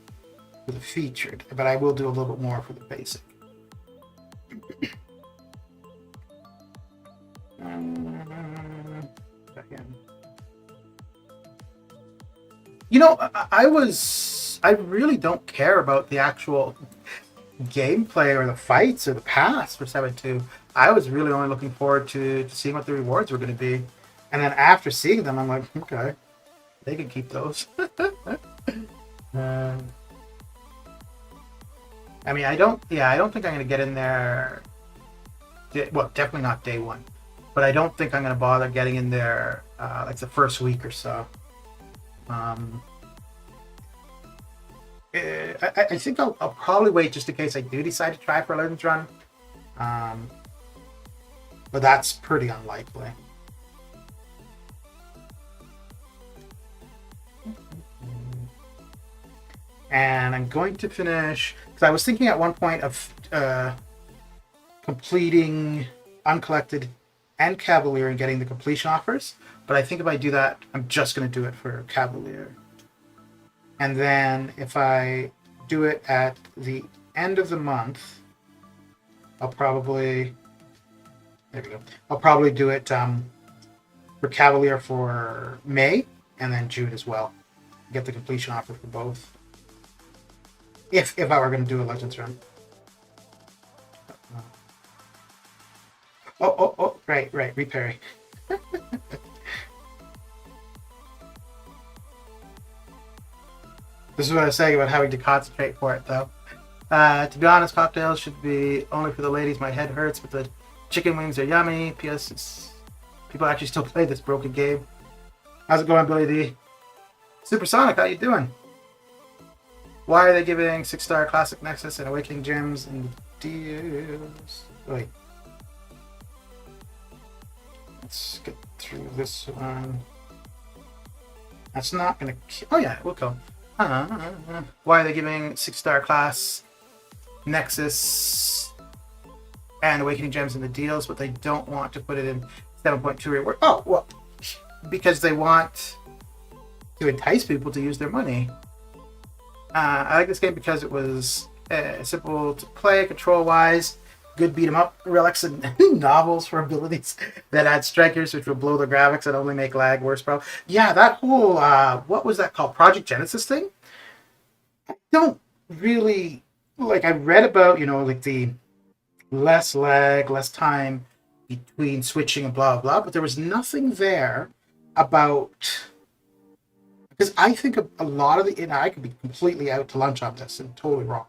S1: for the featured, but I will do a little bit more for the basic. You know, I really don't care about the actual gameplay or the fights or the paths for 7.2. I was really only looking forward to seeing what the rewards were going to be. And then after seeing them, I'm like, okay, they can keep those. I mean, I don't think I'm going to get in there. Well, definitely not day one. But I don't think I'm going to bother getting in there like the first week or so. I think I'll probably wait just in case I do decide to try for a Legends run. But that's pretty unlikely. And I'm going to finish, because I was thinking at one point of completing Uncollected and Cavalier and getting the completion offers. But I think if I do that, I'm just going to do it for Cavalier. And then if I do it at the end of the month, I'll probably... There we go. I'll probably do it for Cavalier for May, and then June as well. Get the completion offer for both. If I were going to do a Legends run. Oh, right, reparry. This is what I was saying about having to concentrate for it, though. To be honest, cocktails should be only for the ladies. My head hurts, but the chicken wings are yummy. P.S. People actually still play this broken game. How's it going, Billy D? Supersonic, how you doing? Why are they giving 6-star Classic Nexus and Awakening Gems and deals? Wait. Let's get through this one. That's not gonna. Oh yeah, we'll go. Why are they giving 6-star class Nexus and Awakening Gems in the deals, but they don't want to put it in 7.2 reward? Oh well, because they want to entice people to use their money. I like this game because it was simple to play, control-wise, good beat-em-up relics and novels for abilities that add strikers, which will blow the graphics and only make lag worse, bro. Yeah, that whole, what was that called? Project Genesis thing? I don't really, like, I read about, like the less lag, less time between switching and blah, blah, but there was nothing there about... Because I think a lot of the... And I could be completely out to lunch on this and totally wrong.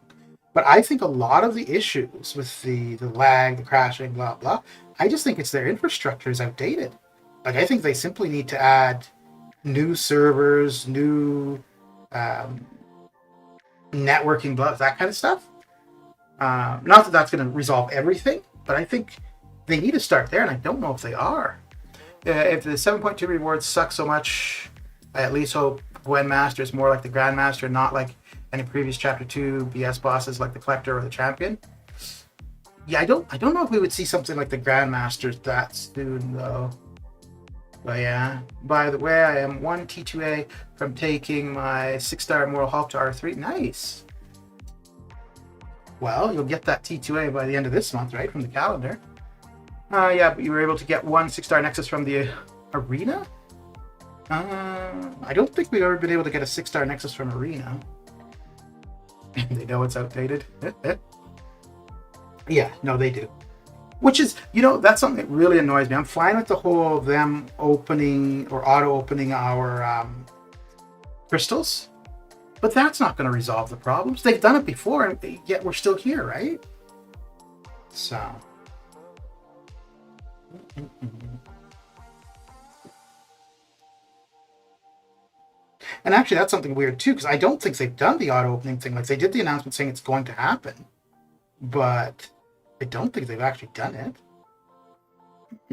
S1: But I think a lot of the issues with the lag, the crashing, blah, blah, I just think it's their infrastructure is outdated. Like, I think they simply need to add new servers, new networking, blah, that kind of stuff. Not that that's going to resolve everything, but I think they need to start there, and I don't know if they are. If the 7.2 rewards suck so much... I at least hope Gwen Master is more like the Grandmaster, not like any previous Chapter 2 BS bosses like the Collector or the Champion. Yeah, I don't know if we would see something like the Grandmasters that soon, though. But yeah. By the way, I am 1 T2A from taking my 6-star Moral Hulk to R3. Nice! Well, you'll get that T2A by the end of this month, right? From the calendar. Yeah, but you were able to get 1 6-star Nexus from the Arena? I don't think we've ever been able to get a 6-star Nexus from Arena. They know it's outdated. Yeah, no, they do. Which is, that's something that really annoys me. I'm fine with the whole them opening or auto-opening our crystals, but that's not going to resolve the problems. They've done it before, and yet we're still here, right? So... And actually, that's something weird, too, because I don't think they've done the auto-opening thing. Like, they did the announcement saying it's going to happen, but I don't think they've actually done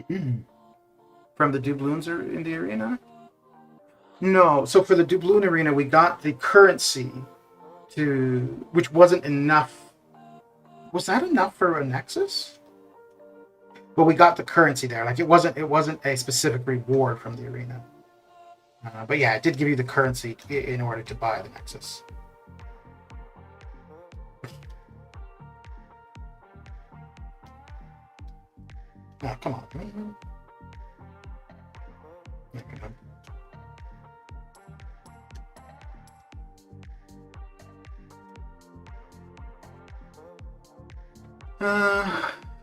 S1: it. From the doubloons in the arena? No. So for the doubloon arena, we got the currency which wasn't enough. Was that enough for a Nexus? But we got the currency there. Like, it wasn't a specific reward from the arena. But yeah, it did give you the currency in order to buy the Nexus. Oh, come on.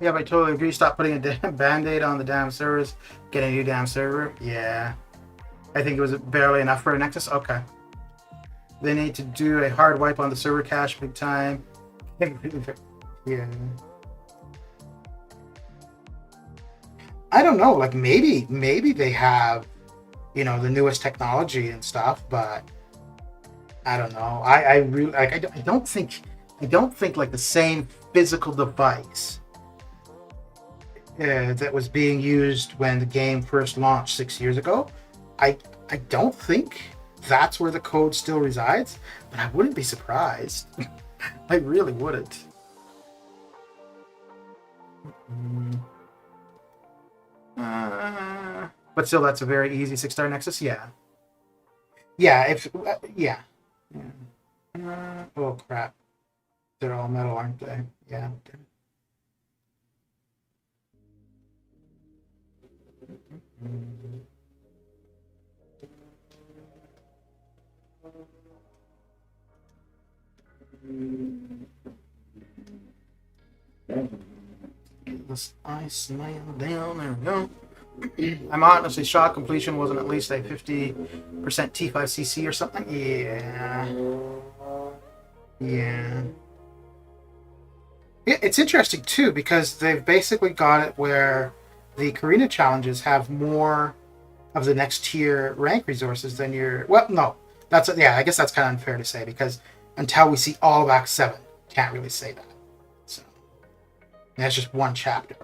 S1: Yeah, but I totally agree. Stop putting a damn band-aid on the damn servers. Get a new damn server. Yeah. I think it was barely enough for a Nexus. Okay. They need to do a hard wipe on the server cache big time. Yeah. I don't know. Like, maybe they have, the newest technology and stuff, but I don't know. I really like. I don't think like the same physical device that was being used when the game first launched 6 years ago. I don't think that's where the code still resides, but I wouldn't be surprised. I really wouldn't. But still, that's a very easy 6-star Nexus. Yeah. Yeah. Yeah. Oh crap! They're all metal, aren't they? Yeah. This ice nail down. There we go. I'm honestly shocked completion wasn't at least a 50% T5CC or something. Yeah. It's interesting too because they've basically got it where the Karina challenges have more of the next tier rank resources, then you're well. No, that's yeah. I guess that's kind of unfair to say because until we see all of Act 7, can't really say that. So that's just one chapter.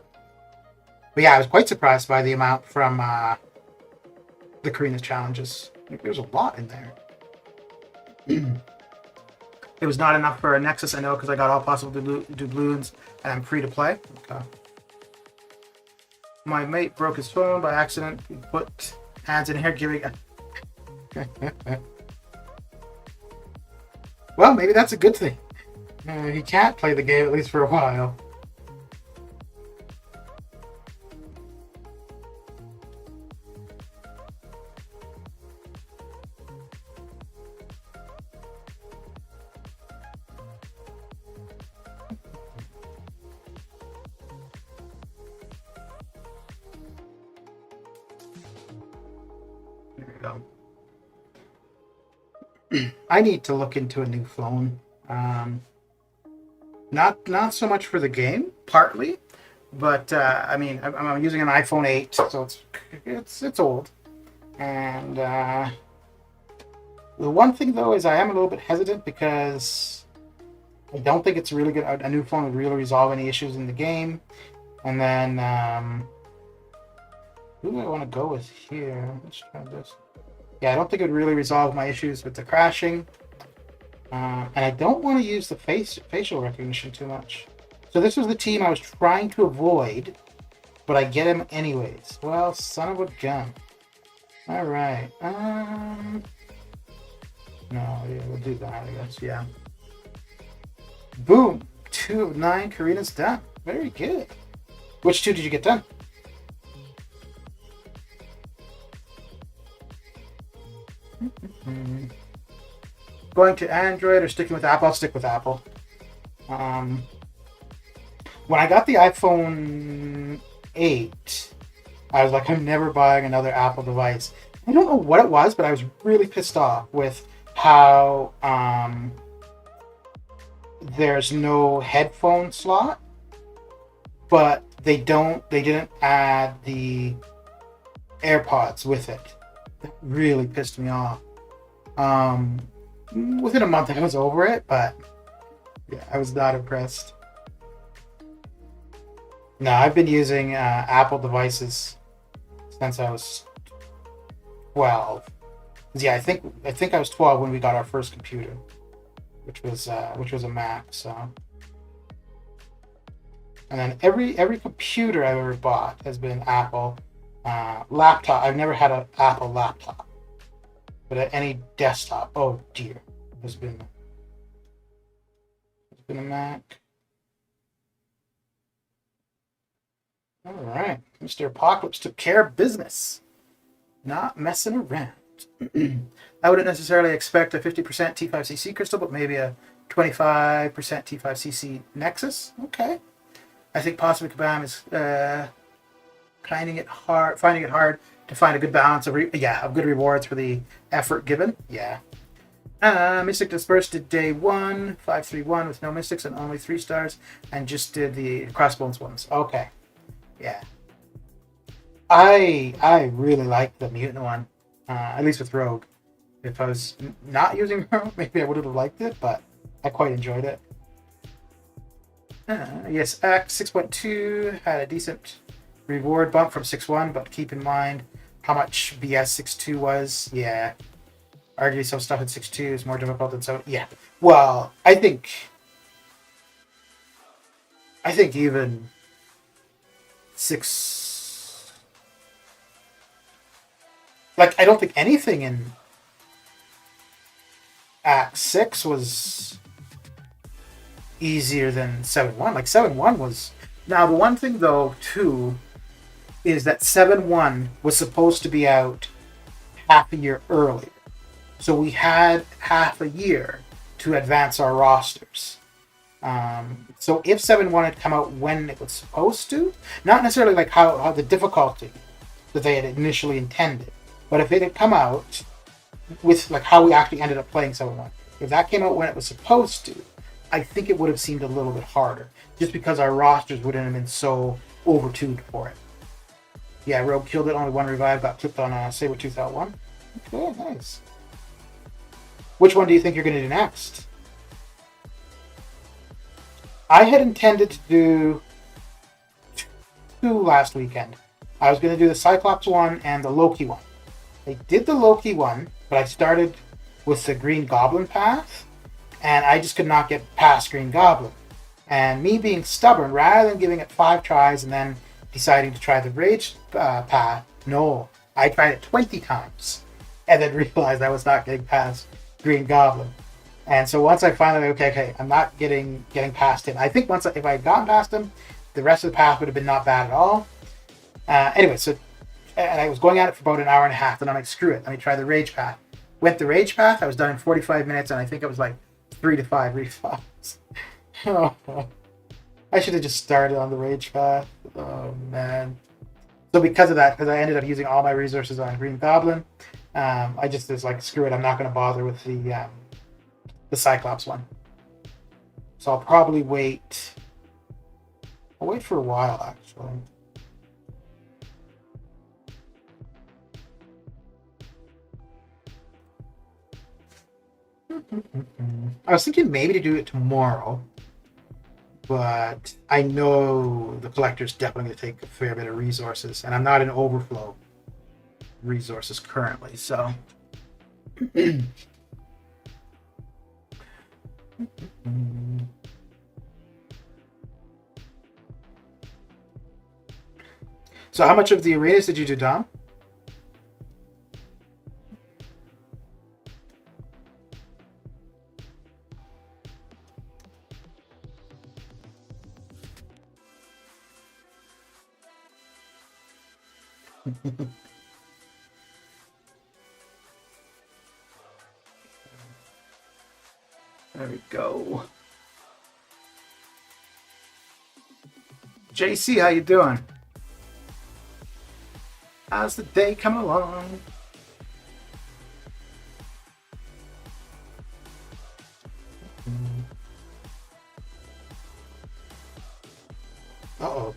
S1: But yeah, I was quite surprised by the amount from the Karina's challenges. There's a lot in there. It was not enough for a Nexus, I know, because I got all possible doubloons and I'm free to play. Okay. My mate broke his phone by accident. He put hands in here giving a... Well, maybe that's a good thing. He can't play the game, at least for a while. I need to look into a new phone. Not so much for the game, partly, but I mean, I'm using an iPhone 8, so it's old. And the one thing though is I am a little bit hesitant because I don't think it's really good. A new phone would really resolve any issues in the game. And then who do I want to go with here? Let's try this. Yeah, I don't think it would really resolve my issues with the crashing. And I don't want to use the facial recognition too much. So this was the team I was trying to avoid, but I get him anyways. Well, son of a gun. All right. No, yeah, we'll do that, I guess. Yeah. Boom. 2 of 9. Karina's done. Very good. Which 2 did you get done? Going to Android or sticking with Apple? I'll stick with Apple. When I got the iPhone 8, I was like, I'm never buying another Apple device. I don't know what it was, but I was really pissed off with how there's no headphone slot, but they didn't add the AirPods with it. That really pissed me off. Within a month I was over it, but yeah, I was not impressed. No, I've been using Apple devices since I was 12. Yeah, I think I was 12 when we got our first computer, which was a Mac. So, and then every computer I've ever bought has been Apple. Laptop, I've never had an Apple laptop, but any desktop, oh dear, has been a Mac. All right, Mr. Apocalypse took care of business, not messing around. I wouldn't necessarily expect a 50% T5CC crystal, but maybe a 25% T5CC Nexus. Okay, I think possibly Kabam is finding it hard to find a good balance of good rewards for the effort given. Yeah. Mystic Dispersed did day 1, 531 with no mystics and only 3 stars, and just did the crossbones ones. Okay. Yeah. I really like the mutant one, at least with Rogue. If I was not using Rogue, maybe I would have liked it, but I quite enjoyed it. Yes, Act 6.2 had a decent reward bump from 6.1, but keep in mind how much BS 6.2 was. Yeah. Arguably some stuff in 6.2 is more difficult than 7. Yeah. Well, I think even 6... Like, I don't think anything in Act 6 was easier than 7.1. Like, 7.1 was... Now, the one thing, though, too, is that 7.1 was supposed to be out half a year earlier. So we had half a year to advance our rosters. So if 7.1 had come out when it was supposed to, not necessarily like how the difficulty that they had initially intended, but if it had come out with like how we actually ended up playing 7.1, if that came out when it was supposed to, I think it would have seemed a little bit harder, just because our rosters wouldn't have been so overtuned for it. Yeah, Rogue killed it, only one revive, got clipped on a Sabertooth L1. Okay, nice. Which one do you think you're going to do next? I had intended to do two last weekend. I was going to do the Cyclops one and the Loki one. I did the Loki one, but I started with the Green Goblin path, and I just could not get past Green Goblin. And me being stubborn, rather than giving it 5 tries and then deciding to try the Rage path, no, I tried it 20 times and then realized I was not getting past Green Goblin. And so once I finally, okay, I'm not getting past him. I think if I had gotten past him, the rest of the path would have been not bad at all. Anyway, and I was going at it for about an hour and a half, and I'm like, screw it, let me try the Rage path. Went the Rage path, I was done in 45 minutes, and I think it was like 3 to 5 refiles. Oh, I should have just started on the Rage path. Oh, man. So because of that, because I ended up using all my resources on Green Goblin, I just was like, screw it, I'm not going to bother with the Cyclops one. So I'll probably wait. I'll wait for a while, actually. I was thinking maybe to do it tomorrow, but I know the collector's definitely going to take a fair bit of resources, and I'm not in overflow resources currently, so. So how much of the arenas did you do, Dom? There we go. JC, how you doing? How's the day coming along? Uh-oh.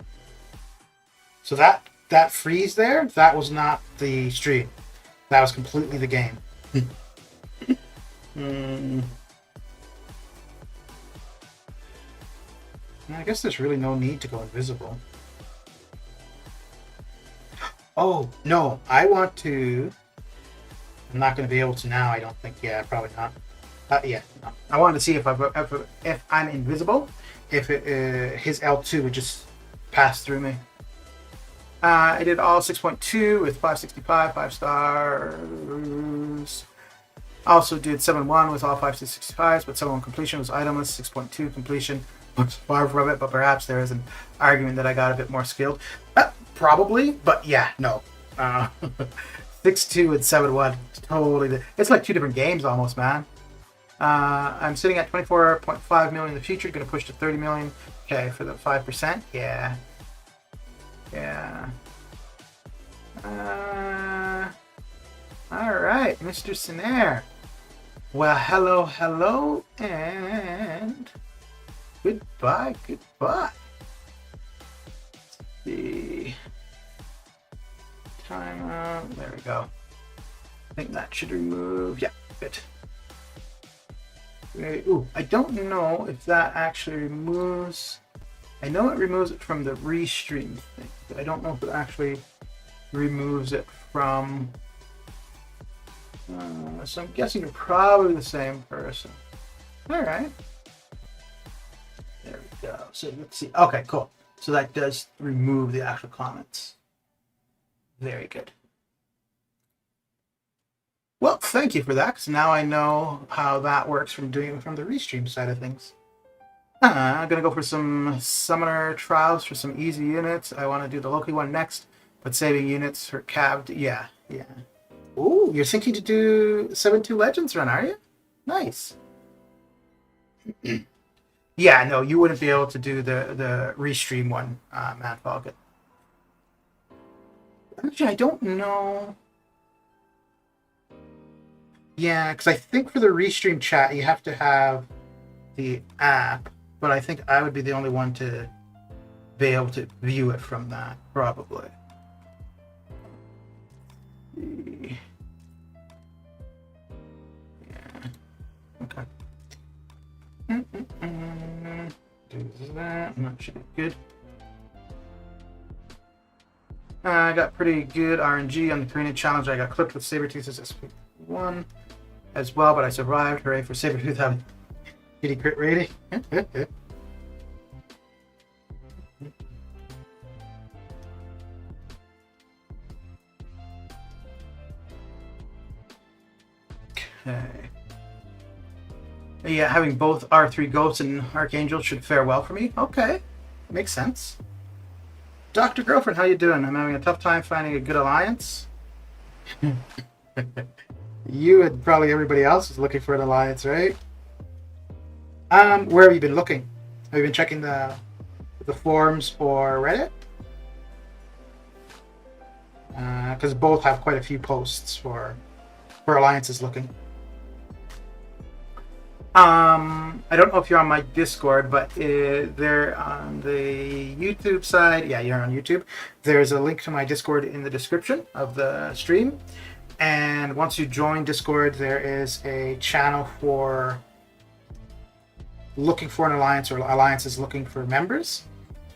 S1: So that freeze there, that was not the stream. That was completely the game. I guess there's really no need to go invisible. Oh, no, I want to... I'm not going to be able to now, I don't think. Yeah, probably not. Yeah, no. I wanted to see if I'm invisible, if his L2 would just pass through me. I did all 6.2 with 565, 5 stars. Also did 7.1 with all 565s, but 7.1 completion was itemless. 6.2 completion looks far from it, but perhaps there is an argument that I got a bit more skilled. Probably, but yeah, no. 6.2 and 7.1, totally. It's like 2 different games almost, man. I'm sitting at 24.5 million in the future. Going to push to 30 million. Okay, for the 5%. Yeah. Yeah. All right, Mr. Sinaire. Well, hello, and goodbye. Let's see. Time out. There we go. I think that should remove. Yeah, good. Ooh, I don't know if that actually removes. I know it removes it from the restream thing, but I don't know if it actually removes it from. So I'm guessing you're probably the same person. All right. There we go. So let's see. Okay, cool. So that does remove the actual comments. Very good. Well, thank you for that, because now I know how that works from doing it from the restream side of things. I'm going to go for some summoner trials for some easy units. I want to do the Loki one next, but saving units for Cav. Yeah. Ooh, you're thinking to do 7-2 Legends run, are you? Nice. Yeah, no, you wouldn't be able to do the restream one, Matt Falcon. Actually, I don't know. Yeah, because I think for the restream chat, you have to have the app, but I think I would be the only one to be able to view it from that, probably. see. Yeah. Okay. Do that. That should be good. I got pretty good RNG on the Korean challenge. I got clipped with Sabertooth's SP1 as well, but I survived. Hooray for Sabertooth having kitty crit rating. Okay. Yeah, having both R3 Ghosts and Archangel should fare well for me. Okay, makes sense. Dr. Girlfriend, how you doing? I'm having a tough time finding a good alliance. You and probably everybody else is looking for an alliance, right? Where have you been looking? Have you been checking the forums or Reddit? Because both have quite a few posts for alliances looking. I don't know if you're on my Discord, but they're on the YouTube side. Yeah, you're on YouTube. There's a link to my Discord in the description of the stream. And once you join Discord, there is a channel for looking for an alliance or alliances looking for members.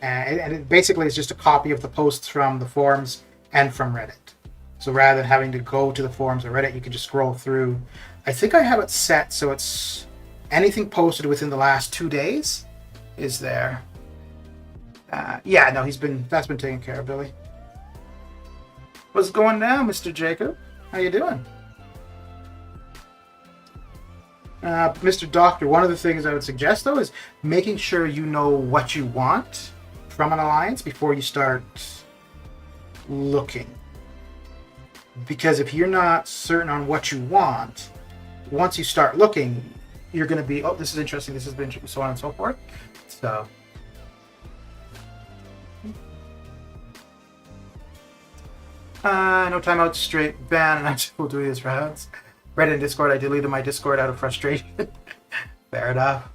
S1: And it basically is just a copy of the posts from the forums and from Reddit. So rather than having to go to the forums or Reddit, you can just scroll through. I think I have it set so it's anything posted within the last 2 days is there. Yeah, no, that's been taken care of, Billy. What's going down, Mr. Jacob? How you doing? Mr. Doctor, one of the things I would suggest, though, is making sure you know what you want from an alliance before you start looking. Because if you're not certain on what you want, once you start looking, you're going to be, oh, this is interesting, this has been so on and so forth. So, no timeout, straight ban, and I'm still doing this rounds. Reddit and Discord, I deleted my Discord out of frustration. Fair enough.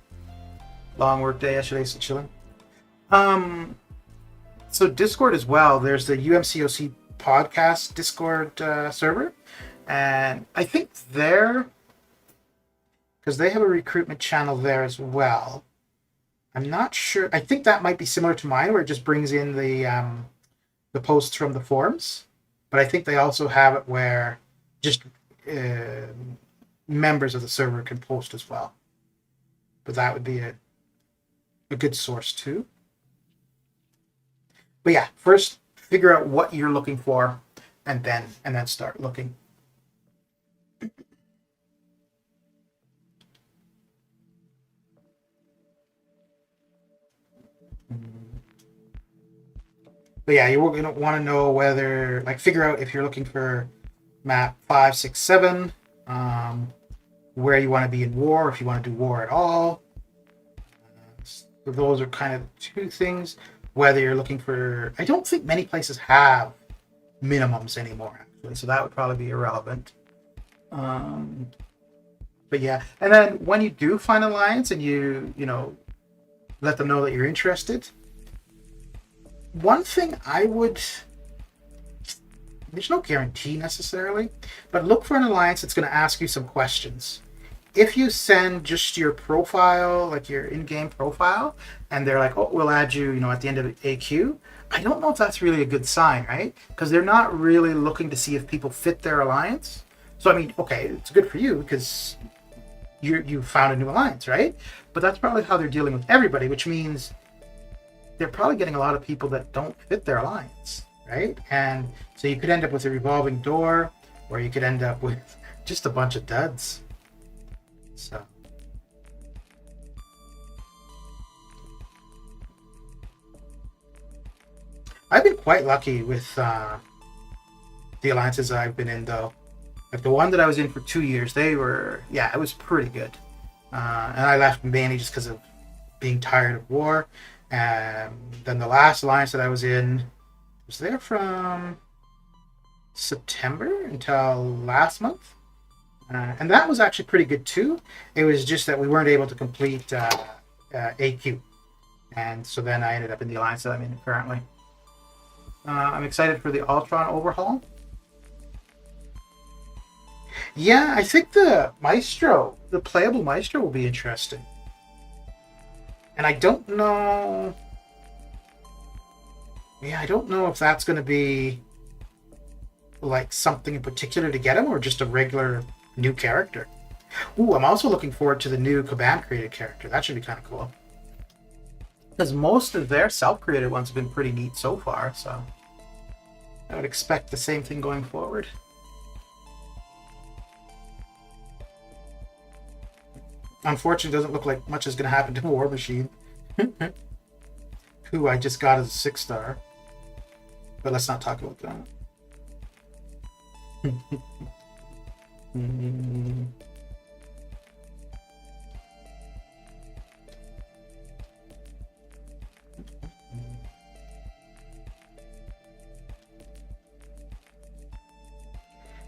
S1: Long work day yesterday, so chilling. So Discord as well, there's the UMCOC podcast Discord server, and I think because they have a recruitment channel there as well. I'm not sure. I think that might be similar to mine, where it just brings in the posts from the forums. But I think they also have it where just members of the server can post as well. But that would be a good source too. But yeah, first figure out what you're looking for, and then start looking. But yeah, you're going to want to know whether, like, figure out if you're looking for map 5, 6, 7, where you want to be in war, if you want to do war at all. So those are kind of two things. Whether you're looking for, I don't think many places have minimums anymore, actually, so that would probably be irrelevant. But yeah, and then when you do find an alliance and you let them know that you're interested, one thing there's no guarantee necessarily, but look for an alliance that's going to ask you some questions. If you send just your profile, like your in-game profile, and they're like, oh, we'll add you, at the end of AQ, I don't know if that's really a good sign, right? Because they're not really looking to see if people fit their alliance. So, I mean, okay, it's good for you because you found a new alliance, right? But that's probably how they're dealing with everybody, which means they're probably getting a lot of people that don't fit their alliance, right? And so you could end up with a revolving door, or you could end up with just a bunch of duds. So I've been quite lucky with the alliances I've been in, though. Like the one that I was in for 2 years, it was pretty good. And I left mainly just because of being tired of war. And then the last alliance that I was in was there from September until last month. And that was actually pretty good too. It was just that we weren't able to complete AQ. And so then I ended up in the alliance that I'm in currently. I'm excited for the Ultron overhaul. Yeah, I think the Maestro, the playable Maestro, will be interesting. And I don't know. Yeah, I don't know if that's going to be like something in particular to get him or just a regular new character. Ooh, I'm also looking forward to the new Kabam created character. That should be kind of cool. Because most of their self-created ones have been pretty neat so far, so I would expect the same thing going forward. Unfortunately, it doesn't look like much is going to happen to War Machine, who I just got as a 6-star. But let's not talk about that.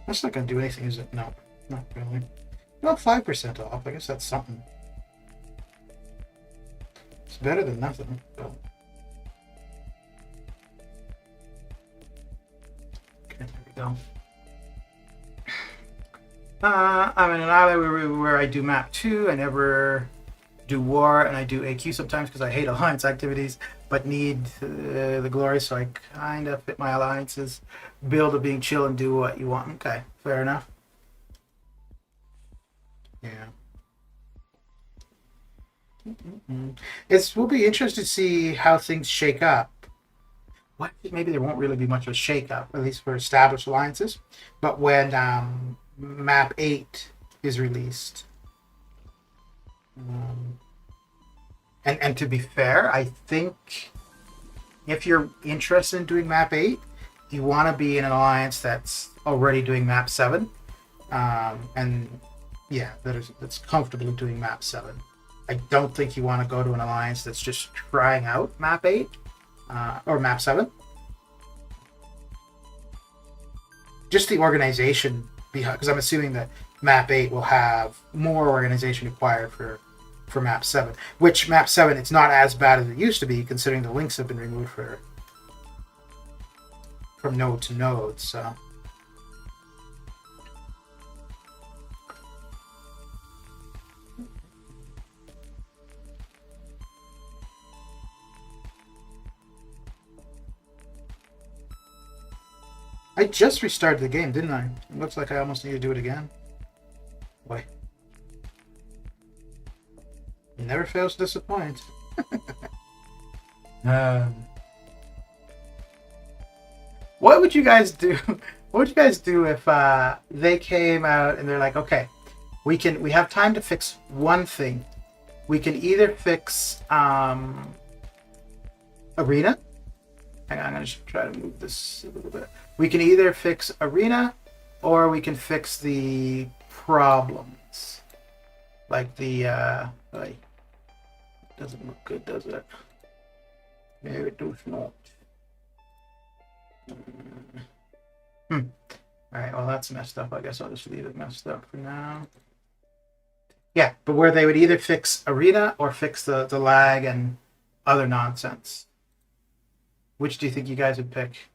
S1: That's not going to do anything, is it? No, not really. Well, 5% off. I guess that's something. It's better than nothing. But... okay, there we go. I'm in an island where I do map 2. I never do war, and I do AQ sometimes because I hate alliance activities, but need the glory, so I kind of fit my alliances. Build of being chill and do what you want. Okay, fair enough. Yeah. It will be interesting to see how things shake up. What? Maybe there won't really be much of a shake up, at least for established alliances. But when Map 8 is released. And to be fair, I think if you're interested in doing Map 8, you want to be in an alliance that's already doing Map 7. And yeah, that's comfortably doing Map 7. I don't think you want to go to an alliance that's just trying out Map 8 or Map 7. Just the organization, because I'm assuming that Map 8 will have more organization required for Map 7. Which Map 7, it's not as bad as it used to be, considering the links have been removed from node to node. So. I just restarted the game, didn't I? It looks like I almost need to do it again. Boy. It never fails to disappoint. What would you guys do? What would you guys do if they came out and they're like, okay, we have time to fix one thing. We can either fix Arena. Hang on, I'm gonna try to move this a little bit. We can either fix Arena, or we can fix the problems, like the like, doesn't look good, does it? Maybe it does not. All right, well that's messed up. I guess I'll just leave it messed up for now. Yeah, but where they would either fix Arena or fix the lag and other nonsense. Which do you think you guys would pick?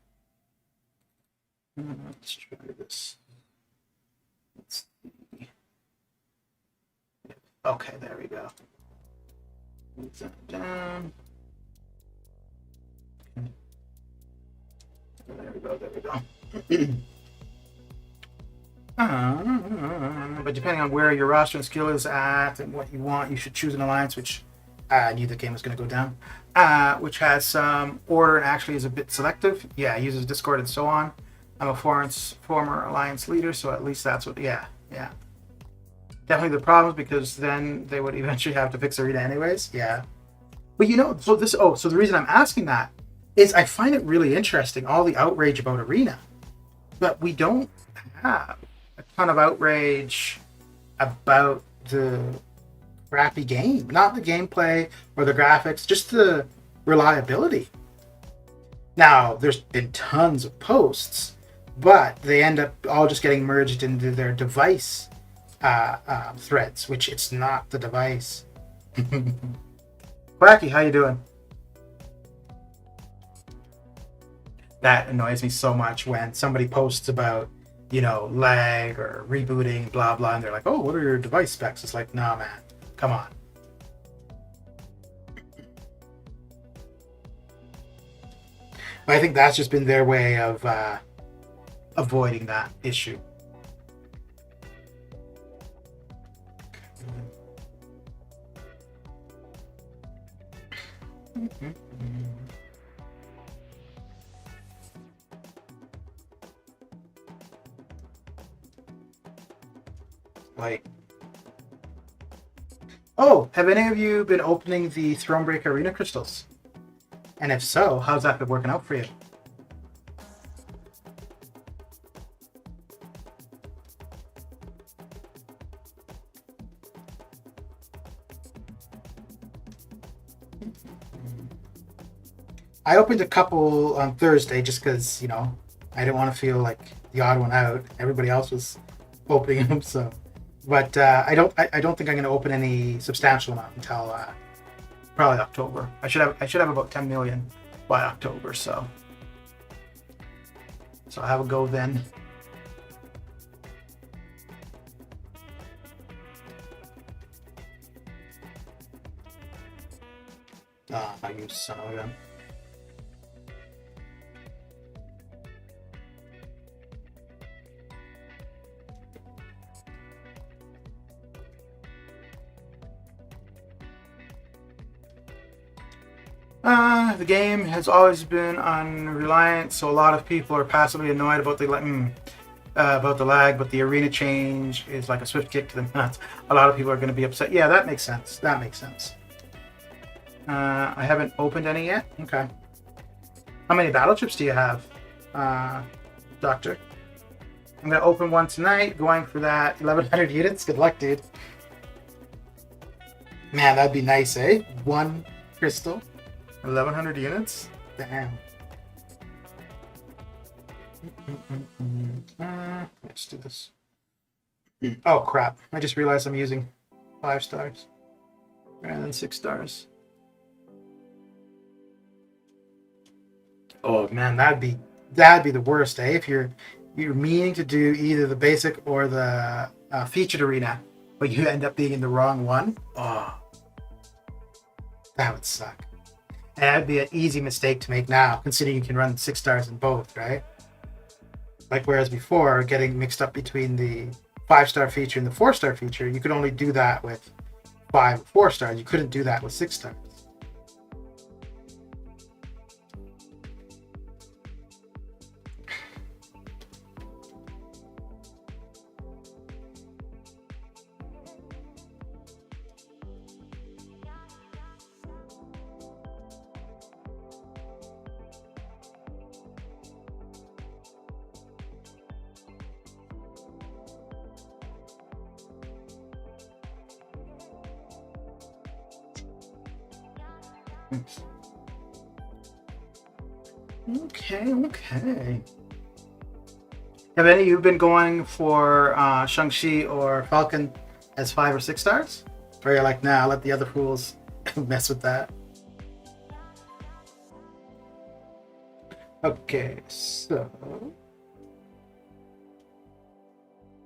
S1: Let's try this. Let's see. Okay, there we go. Move that down. Okay. There we go, there we go. But depending on where your roster and skill is at and what you want, you should choose an alliance, which I knew the game was going to go down, which has some order and actually is a bit selective. Yeah, uses Discord and so on. I'm a former alliance leader, so at least that's what, yeah. Definitely the problems, because then they would eventually have to fix Arena anyways, yeah. But you know, so the reason I'm asking that is I find it really interesting, all the outrage about Arena. But we don't have a ton of outrage about the crappy game. Not the gameplay or the graphics, just the reliability. Now, there's been tons of posts, but they end up all just getting merged into their device threads, which it's not the device. Quacky, how you doing? That annoys me so much when somebody posts about you know, lag or rebooting, blah blah, and they're like, oh, what are your device specs? It's like, nah, man, come on. But I think that's just been their way of avoiding that issue. Like, oh, have any of you been opening the Thronebreaker Arena crystals? And if so, how's that been working out for you? I opened a couple on Thursday just because, you know, I didn't want to feel like the odd one out. Everybody else was opening them, so. But I don't think I'm going to open any substantial amount until probably October. I should have about 10 million by October, so I'll have a go then. I use some of them. The game has always been unreliant, so a lot of people are passively annoyed about the lag, but the arena change is like a swift kick to the nuts. A lot of people are going to be upset. Yeah, that makes sense. That makes sense. I haven't opened any yet. Okay. How many battle chips do you have, Doctor? I'm going to open one tonight, going for that 1,100 units. Good luck, dude. Man, that'd be nice, eh? One crystal. 1,100 units? Damn. Let's do this. Oh, crap. I just realized I'm using 5 stars rather than 6 stars. Oh, man, that'd be the worst, eh? If you're meaning to do either the basic or the featured arena, but you end up being in the wrong one. Oh, that would suck. And that'd be an easy mistake to make now, considering you can run 6 stars in both, right? Like, whereas before, getting mixed up between the 5-star feature and the 4-star feature, you could only do that with 5 or 4 stars. You couldn't do that with 6 stars. Okay. Have any of you been going for Shang or Falcon as 5 or 6 stars? Or you're like, nah, let the other fools mess with that? Okay, so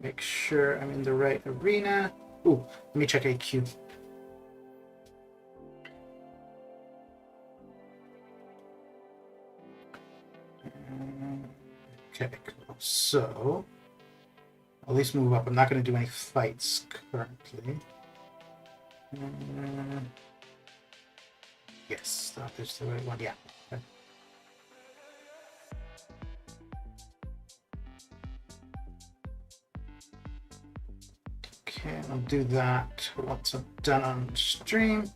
S1: make sure I'm in the right arena. Ooh, let me check AQ. Okay, cool. So at least move up. I'm not going to do any fights currently. Yes, that is the right one. Yeah. Okay, I'll do that once I'm done on stream.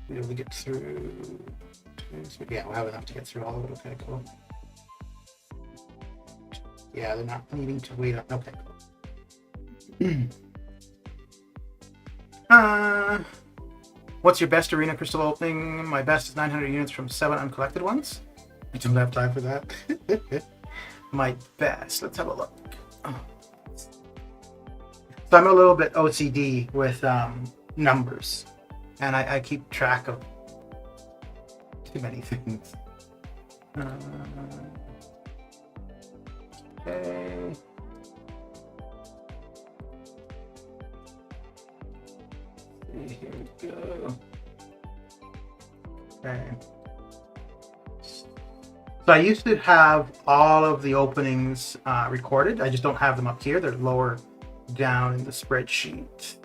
S1: Be able to get through. Yeah, we'll have enough to get through all of it. Okay, cool. Yeah, they're not needing to wait on. Okay, cool. What's your best arena crystal opening? My best is 900 units from 7 uncollected ones. I don't have time for that. My best. Let's have a look. Oh. So I'm a little bit OCD with numbers, and I keep track of too many things. Okay. Here we go. Okay. So I used to have all of the openings recorded. I just don't have them up here. They're lower down in the spreadsheet.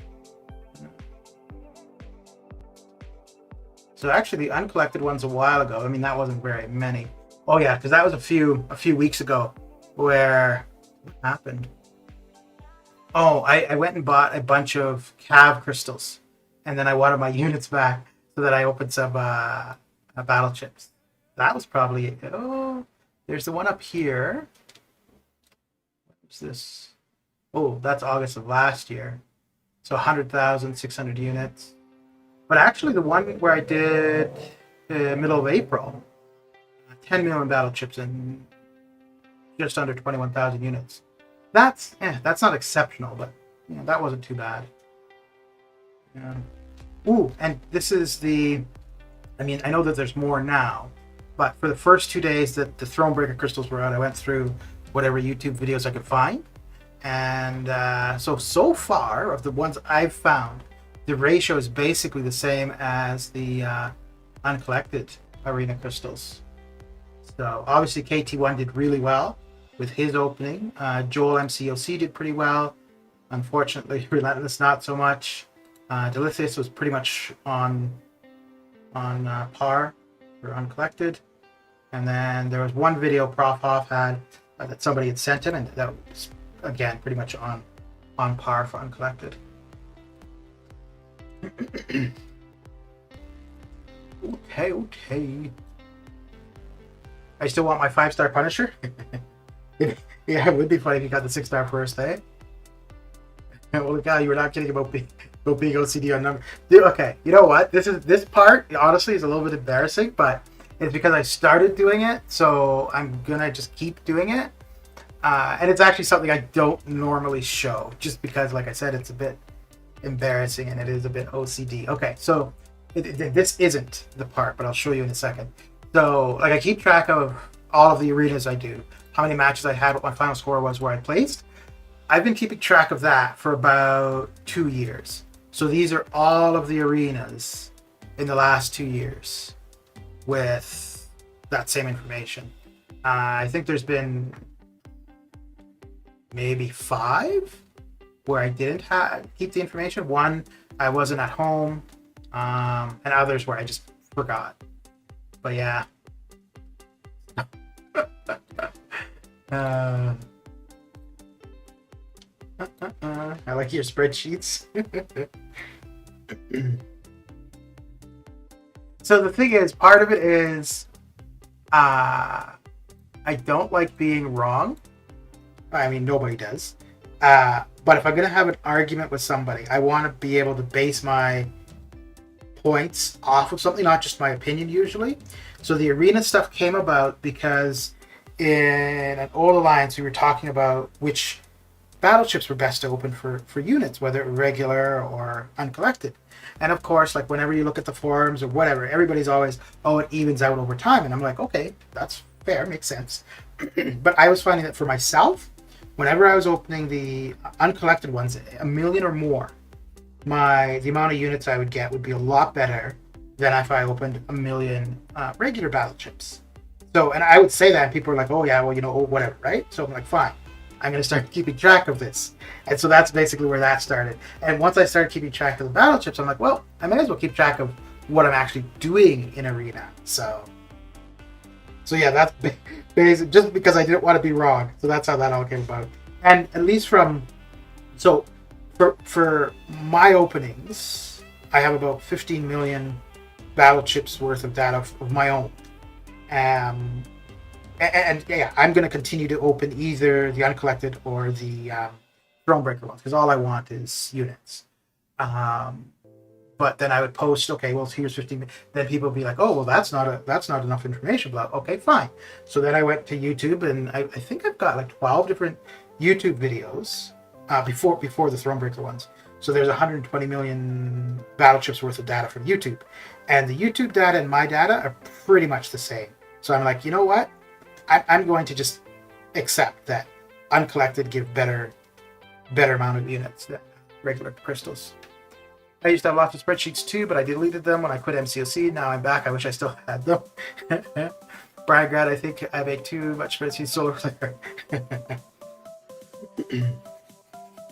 S1: So actually, the uncollected ones a while ago. I mean, that wasn't very many. Oh yeah, because that was a few weeks ago. Where what happened? Oh, I went and bought a bunch of cav crystals, and then I wanted my units back, so that I opened some battle chips. That was probably it. Oh, there's the one up here. What's this? Oh, that's August of last year. So 100,600 units. But actually, the one where I did middle of April, 10 million battle chips and just under 21,000 units. That's not exceptional, but you know, that wasn't too bad. Yeah. Ooh, and this is the. I mean, I know that there's more now, but for the first 2 days that the Thronebreaker crystals were out, I went through whatever YouTube videos I could find, and so far of the ones I've found, the ratio is basically the same as the uncollected arena crystals. So obviously KT1 did really well with his opening. Joel MCOC did pretty well. Unfortunately, Relentless not so much. Delicious was pretty much on par for uncollected. And then there was one video Prof Hoff had that somebody had sent him, and that was again pretty much on par for uncollected. Okay. I still want my 5-star Punisher. Yeah, it would be funny if you got the 6-star first, eh? Well, look, you were not kidding about being OCD on number. Dude, okay, you know what? This part honestly is a little bit embarrassing, but it's because I started doing it, so I'm gonna just keep doing it. And it's actually something I don't normally show, just because, like I said, it's a bit embarrassing and it is a bit OCD. Okay, so this isn't the part, but I'll show you in a second. So, like, I keep track of all of the arenas I do, how many matches I had, what my final score was, where I placed. I've been keeping track of that for about 2 years. So these are all of the arenas in the last 2 years with that same information. I think there's been maybe 5 where I didn't keep the information. One, I wasn't at home, and others where I just forgot. But yeah. I like your spreadsheets. So the thing is, part of it is I don't like being wrong. I mean, nobody does. But if I'm going to have an argument with somebody, I want to be able to base my points off of something, not just my opinion usually. So the arena stuff came about because in an old alliance, we were talking about which battle chips were best to open for units, whether regular or uncollected. And of course, like whenever you look at the forums or whatever, everybody's always, oh, it evens out over time. And I'm like, okay, that's fair, makes sense. But I was finding that for myself, whenever I was opening the uncollected ones, 1 million or more, the amount of units I would get would be a lot better than if I opened 1 million regular battle chips. So, and I would say that, and people are like, oh yeah, well, you know, whatever, right? So I'm like, fine, I'm going to start keeping track of this. And so that's basically where that started. And once I started keeping track of the battle chips, I'm like, well, I may as well keep track of what I'm actually doing in Arena. So yeah, that's basic, just because I didn't want to be wrong. So that's how that all came about. And at least so for my openings, I have about 15 million battle chips worth of data of my own. And yeah, I'm going to continue to open either the uncollected or the Thronebreaker ones, because all I want is units. But then I would post, okay, well, here's 15. Then people would be like, oh, well, that's not enough information. Blah. Okay, fine. So then I went to YouTube, and I think I've got like 12 different YouTube videos before the Thronebreaker ones. So there's 120 million battle chips worth of data from YouTube, and the YouTube data and my data are pretty much the same. So I'm like, you know what? I'm going to just accept that uncollected give better amount of units than regular crystals. I used to have lots of spreadsheets too, but I deleted them when I quit MCOC. Now I'm back. I wish I still had them. Brian Grad, I think I make too much spreadsheets solar flare.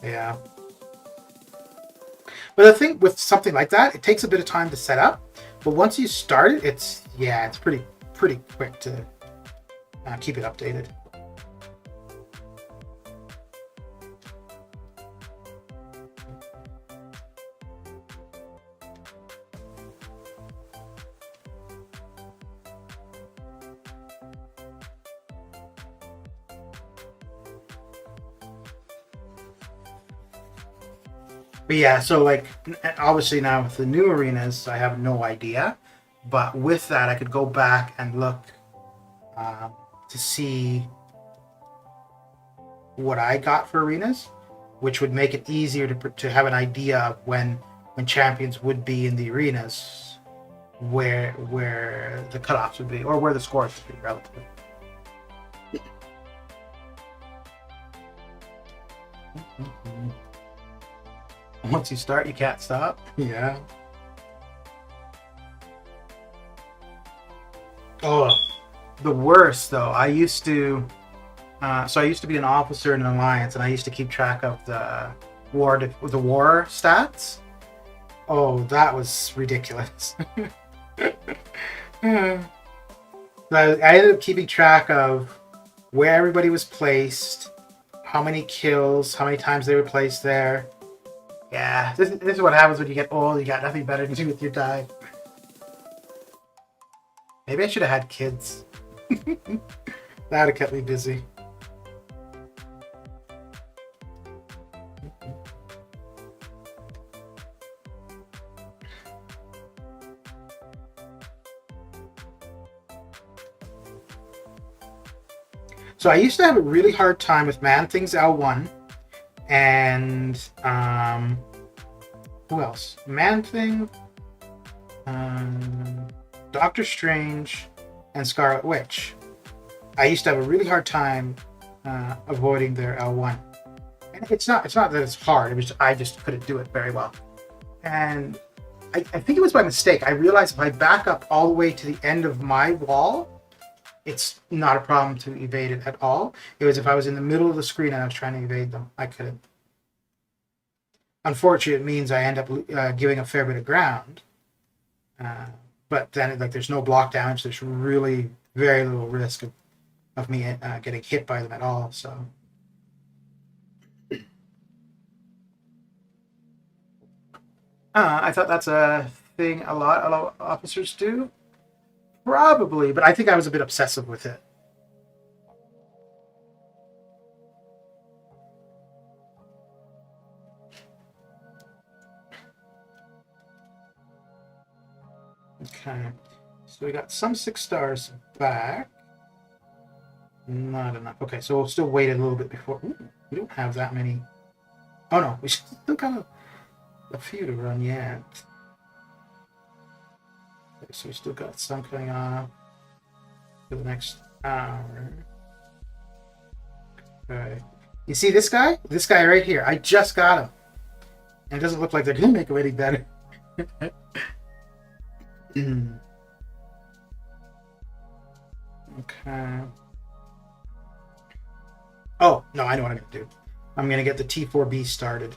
S1: Yeah. But the thing with something like that, it takes a bit of time to set up. But once you start it, it's pretty quick to keep it updated. But yeah, so like obviously now with the new arenas, I have no idea. But with that, I could go back and look to see what I got for arenas, which would make it easier to have an idea of when champions would be in the arenas, where the cutoffs would be, or where the scores would be relatively. Once you start, you can't stop. Yeah. Oh, the worst though. I used to be an officer in an alliance, and I used to keep track of the war stats. Oh, that was ridiculous. I ended up keeping track of where everybody was placed, how many kills, how many times they were placed there. Yeah, this is what happens when you get old. You got nothing better to do with your time. Maybe I should have had kids. That would have kept me busy. So I used to have a really hard time with Man-Thing's L1 and who else? Man-Thing, Doctor Strange, and Scarlet Witch. I used to have a really hard time avoiding their L1. And it's not that it's hard. It was I just couldn't do it very well. And I think it was by mistake. I realized if I back up all the way to the end of my wall, it's not a problem to evade it at all. It was if I was in the middle of the screen and I was trying to evade them, I couldn't. Unfortunately, it means I end up giving a fair bit of ground. But then, there's no block damage. There's really very little risk of me getting hit by them at all. So, I thought that's a thing a lot of officers do. Probably, but I think I was a bit obsessive with it. Okay, so we got some 6 stars back. Not enough. Okay, so we'll still wait a little bit before. Ooh, we don't have that many. Oh no, we still got a few to run yet. Okay, so we still got some coming off for the next hour. Okay. You see this guy? This guy right here. I just got him. And it doesn't look like they're going to make him any better. Okay. Oh, no, I know what I'm going to do. I'm going to get the T4B started.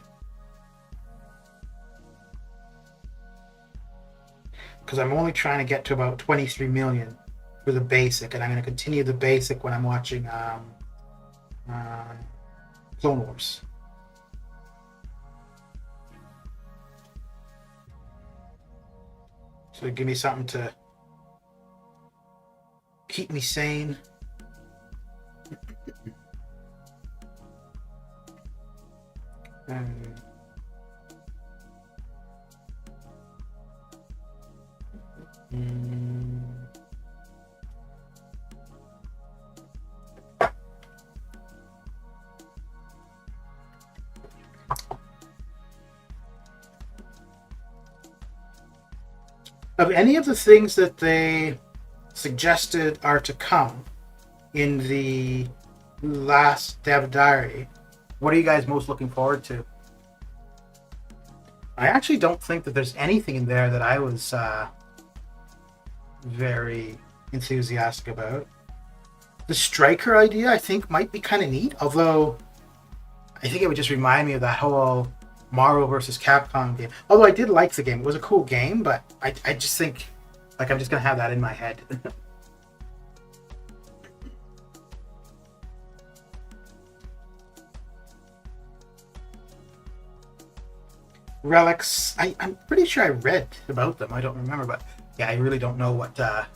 S1: Because I'm only trying to get to about 23 million for the basic, and I'm going to continue the basic when I'm watching Clone Wars. So give me something to keep me sane. Of any of the things that they suggested are to come in the last dev diary, what are you guys most looking forward to? I actually don't think that there's anything in there that I was very enthusiastic about. The striker idea, I think, might be kind of neat, although I think it would just remind me of that whole Marvel versus Capcom game. Although I did like the game. It was a cool game, but I just think, like, I'm just going to have that in my head. Relics, I'm pretty sure I read about them. I don't remember, but yeah, I really don't know what I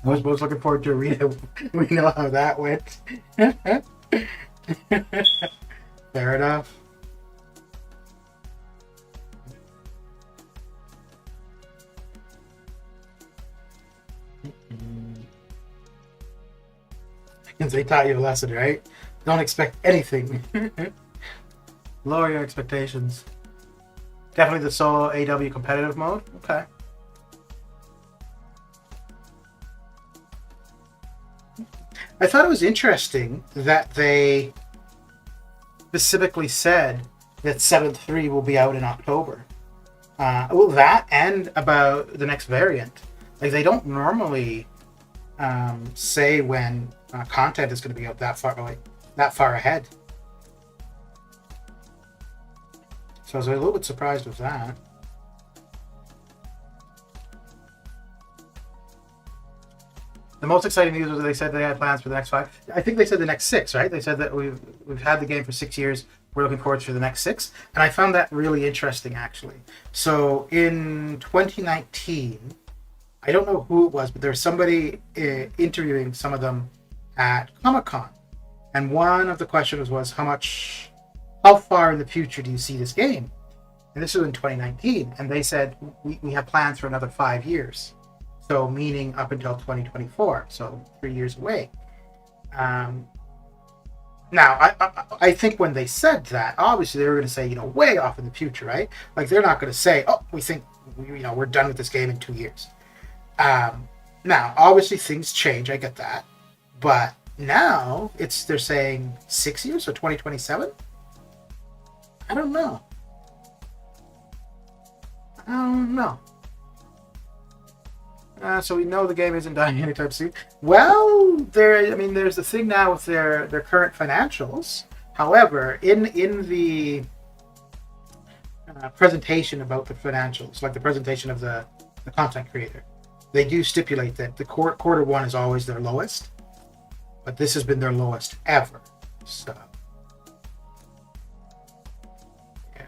S1: was most looking forward to read it. We know how that went. Fair enough. Because they taught you a lesson, right? Don't expect anything. Lower your expectations. Definitely the solo AW competitive mode. Okay. I thought it was interesting that they specifically said that 7.3 will be out in October. Well, that and about the next variant. Like, they don't normally say when content is going to be out that far ahead. So I was a little bit surprised with that. The most exciting news was that they said they had plans for the next 5. I think they said the next 6, right? They said that we've had the game for 6 years. We're looking forward to the next 6. And I found that really interesting, actually. So in 2019, I don't know who it was, but there was somebody interviewing some of them at Comic-Con. And one of the questions was, how far in the future do you see this game? And this was in 2019. And they said, we have plans for another 5 years. So meaning up until 2024, so 3 years away. Now, I think when they said that, obviously they were going to say, way off in the future, right? Like, they're not going to say, oh, we think, we're done with this game in 2 years. Now, obviously things change, I get that. But now they're saying 6 years, so 2027? I don't know. So we know the game isn't dying anytime soon. Well, there's the thing now with their current financials. However, in the presentation about the financials, like the presentation of the content creator, they do stipulate that the quarter one is always their lowest, but this has been their lowest ever. So, yeah.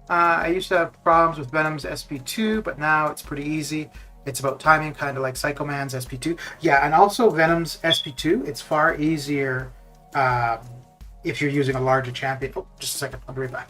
S1: I used to have problems with Venom's SP2, but now it's pretty easy. It's about timing, kind of like Psycho Man's SP2. Yeah, and also Venom's SP2, it's far easier if you're using a larger champion. Oh, just a second, I'll be right back.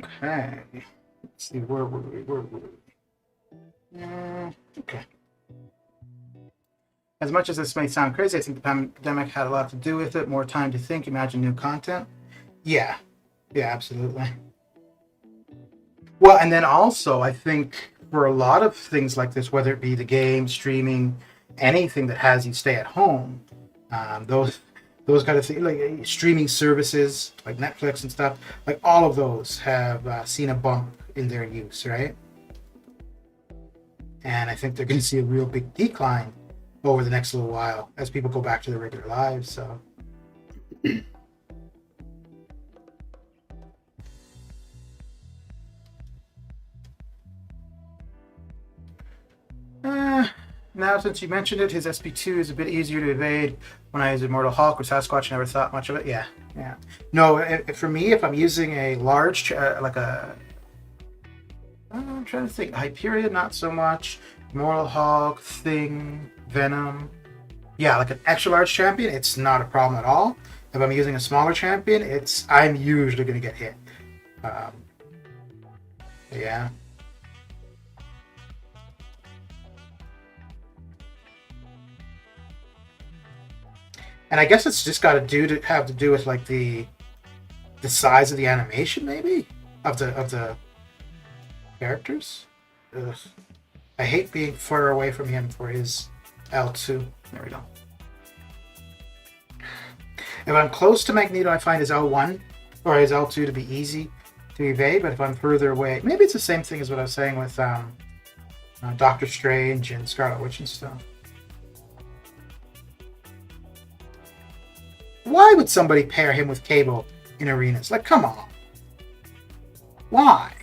S1: Okay. Let's see, where were we? Okay. As much as this may sound crazy, I think the pandemic had a lot to do with it. More time to think, imagine new content. Yeah. Yeah, absolutely. Well, and then also, I think for a lot of things like this, whether it be the game, streaming, anything that has you stay at home, those those kind of things, like streaming services like Netflix and stuff, like all of those have seen a bump in their use, right? And I think they're going to see a real big decline over the next little while as people go back to their regular lives. So. Now, since you mentioned it, his SP2 is a bit easier to evade. When I use Immortal Hulk or Sasquatch, I never thought much of it. Yeah. No, for me, if I'm using a large, like a... I'm trying to think. Hyperion, not so much. Immortal Hulk, Thing, Venom. Yeah, like an extra large champion, it's not a problem at all. If I'm using a smaller champion, I'm usually going to get hit. Yeah. And I guess it's just got to have to do with like the size of the animation, maybe of the characters. Ugh. I hate being further away from him for his L2. There we go. If I'm close to Magneto, I find his L1 or his L2 to be easy to evade. But if I'm further away, maybe it's the same thing as what I was saying with Doctor Strange and Scarlet Witch and stuff. Why would somebody pair him with Cable in arenas? Like, come on. Why?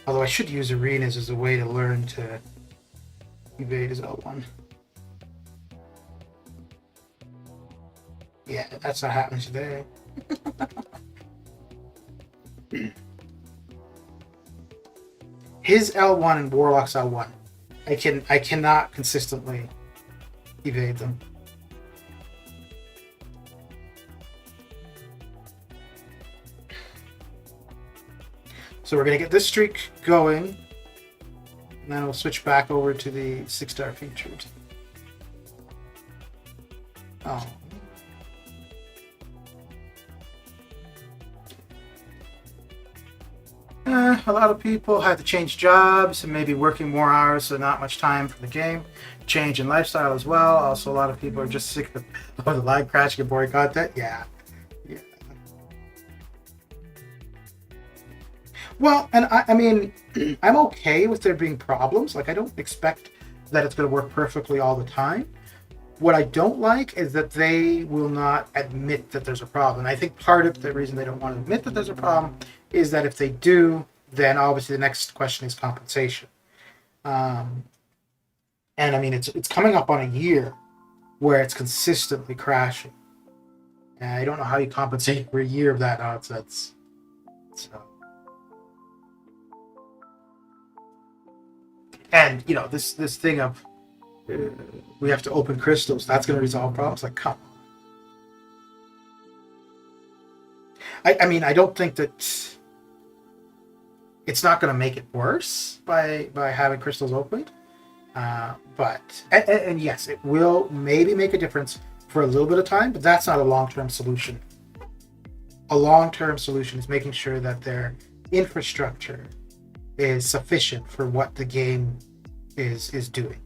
S1: Although I should use arenas as a way to learn to evade his L1. Yeah, that's not happening today. His L1 and Warlock's L1. I cannot consistently evade them. So we're going to get this streak going, and then we'll switch back over to the 6-star featured. Oh. A lot of people had to change jobs and maybe working more hours, so not much time for the game. Change in lifestyle as well. Also, a lot of people are just sick of the live crashing and boring content. Yeah. Well, and I mean, I'm okay with there being problems. Like, I don't expect that it's going to work perfectly all the time. What I don't like is that they will not admit that there's a problem. And I think part of the reason they don't want to admit that there's a problem is that if they do, then obviously the next question is compensation. And I mean, it's coming up on a year where it's consistently crashing. And I don't know how you compensate for a year of that nonsense. So. And, you know, this thing of we have to open crystals, that's going to resolve problems. Like, come on. I mean, I don't think that it's not going to make it worse by having crystals opened. But yes, it will maybe make a difference for a little bit of time, but that's not a long-term solution. A long-term solution is making sure that their infrastructure is sufficient for what the game is doing.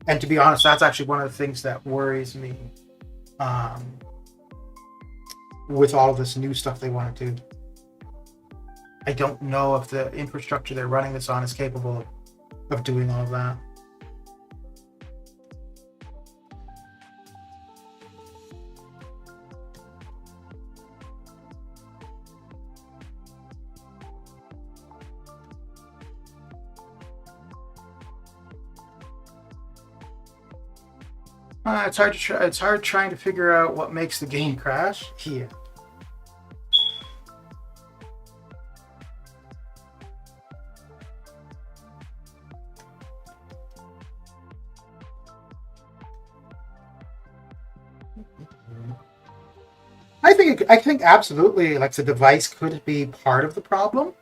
S1: And to be honest, that's actually one of the things that worries me with all of this new stuff they want to do. I don't know if the infrastructure they're running this on is capable of doing all of that. It's hard trying to figure out what makes the game crash. Yeah. I think absolutely, like, the device could be part of the problem,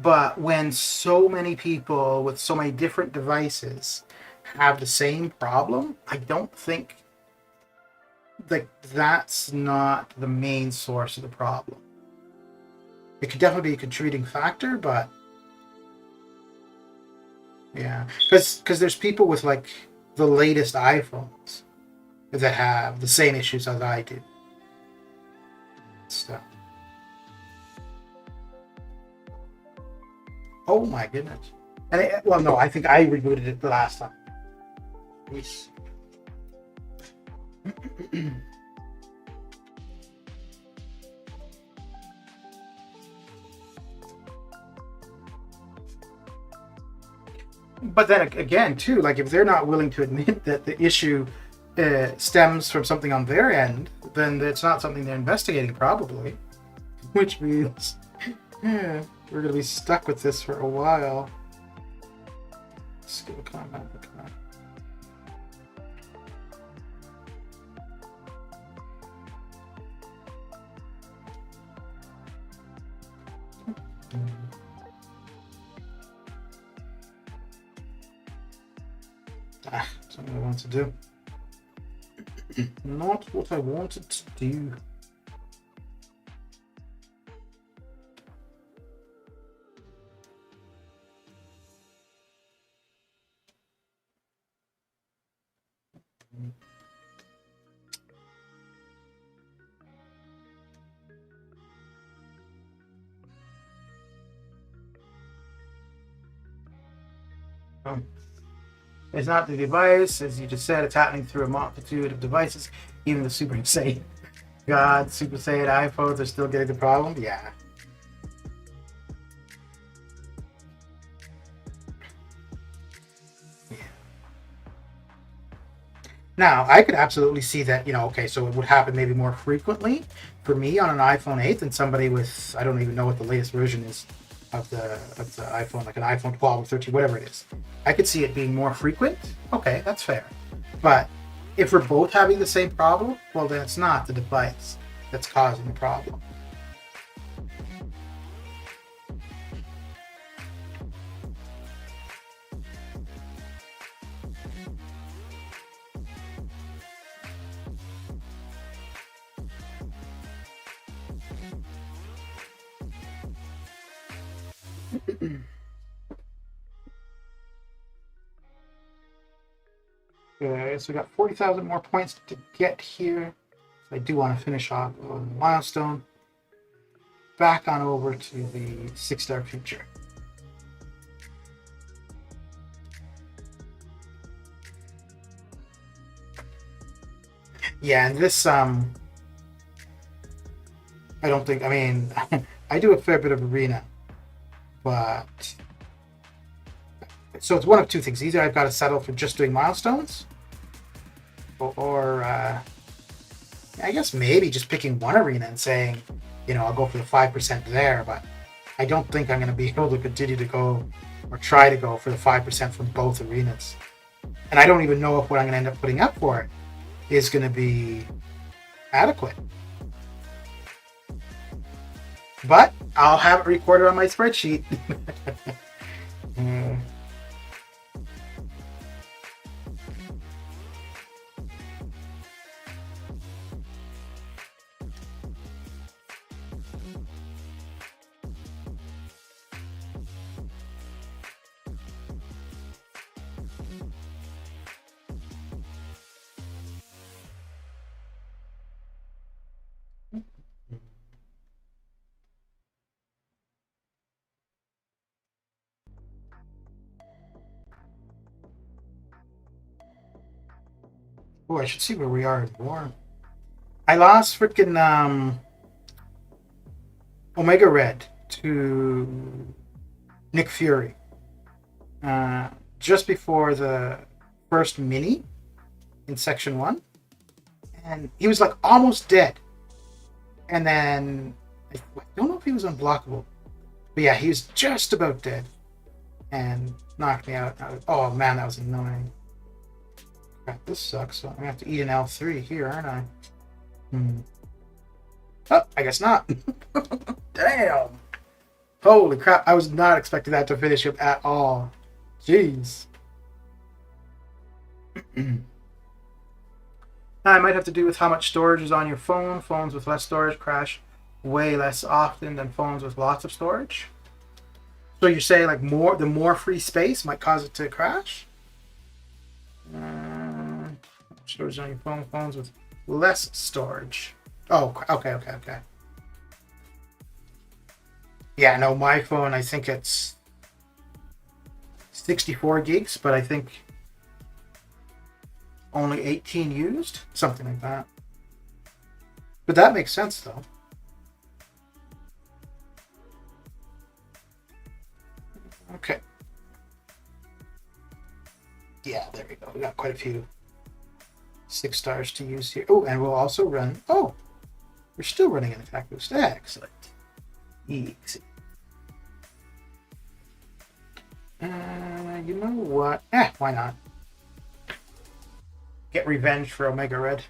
S1: but when so many people with so many different devices have the same problem, I don't think that's not the main source of the problem. It could definitely be a contributing factor, but yeah, because there's people with like the latest iPhones that have the same issues as I do. So, oh my goodness! And well, no, I think I rebooted it the last time. Yes. But then again, too, like if they're not willing to admit that the issue stems from something on their end, then it's not something they're investigating, probably. Which means, yeah, we're going to be stuck with this for a while. Skill combat. Something I want to do. Not what I wanted to do. It's not the device, as you just said, it's happening through a multitude of devices, even the Super Saiyan God, Super Saiyan iPhones are still getting the problem? Yeah. Now, I could absolutely see that, okay, so it would happen maybe more frequently for me on an iPhone 8 than somebody with, I don't even know what the latest version is of the iPhone, like an iPhone 12 or 13, whatever it is. I could see it being more frequent. Okay, that's fair. But if we're both having the same problem, well, then it's not the device that's causing the problem. Okay, so we got 40,000 more points to get here. I do want to finish off a milestone. Back on over to the 6-star future. Yeah, and this, I don't think, I mean, I do a fair bit of arena, but, so it's one of two things. Either I've got to settle for just doing milestones, or I guess maybe just picking one arena and saying, I'll go for the 5% there, but I don't think I'm going to be able to continue to go or try to go for the 5% from both arenas. And I don't even know if what I'm going to end up putting up for it is going to be adequate. But I'll have it recorded on my spreadsheet. Oh, I should see where we are in war. I lost freaking Omega Red to Nick Fury just before the first mini in Section 1. And he was like almost dead. And then, I don't know if he was unblockable. But yeah, he was just about dead. And knocked me out. Oh man, that was annoying. Crap, this sucks. So I'm gonna have to eat an L3 here, aren't I? Oh, I guess not. Damn. Holy crap, I was not expecting that to finish him at all. Jeez. I might have to do with how much storage is on your phone. Phones with less storage crash way less often than phones with lots of storage. So you're saying like the more free space might cause it to crash? Storage on your phone. Phones with less storage. Oh, okay. Yeah, no, my phone, I think it's 64 gigs, but I think only 18 used. Something like that. But that makes sense, though. Okay. Yeah, there we go. We got quite a few 6 stars to use here. Oh, and we'll also run... Oh, we're still running an attack boost. Excellent. Easy. You know what? Why not? Get revenge for Omega Red.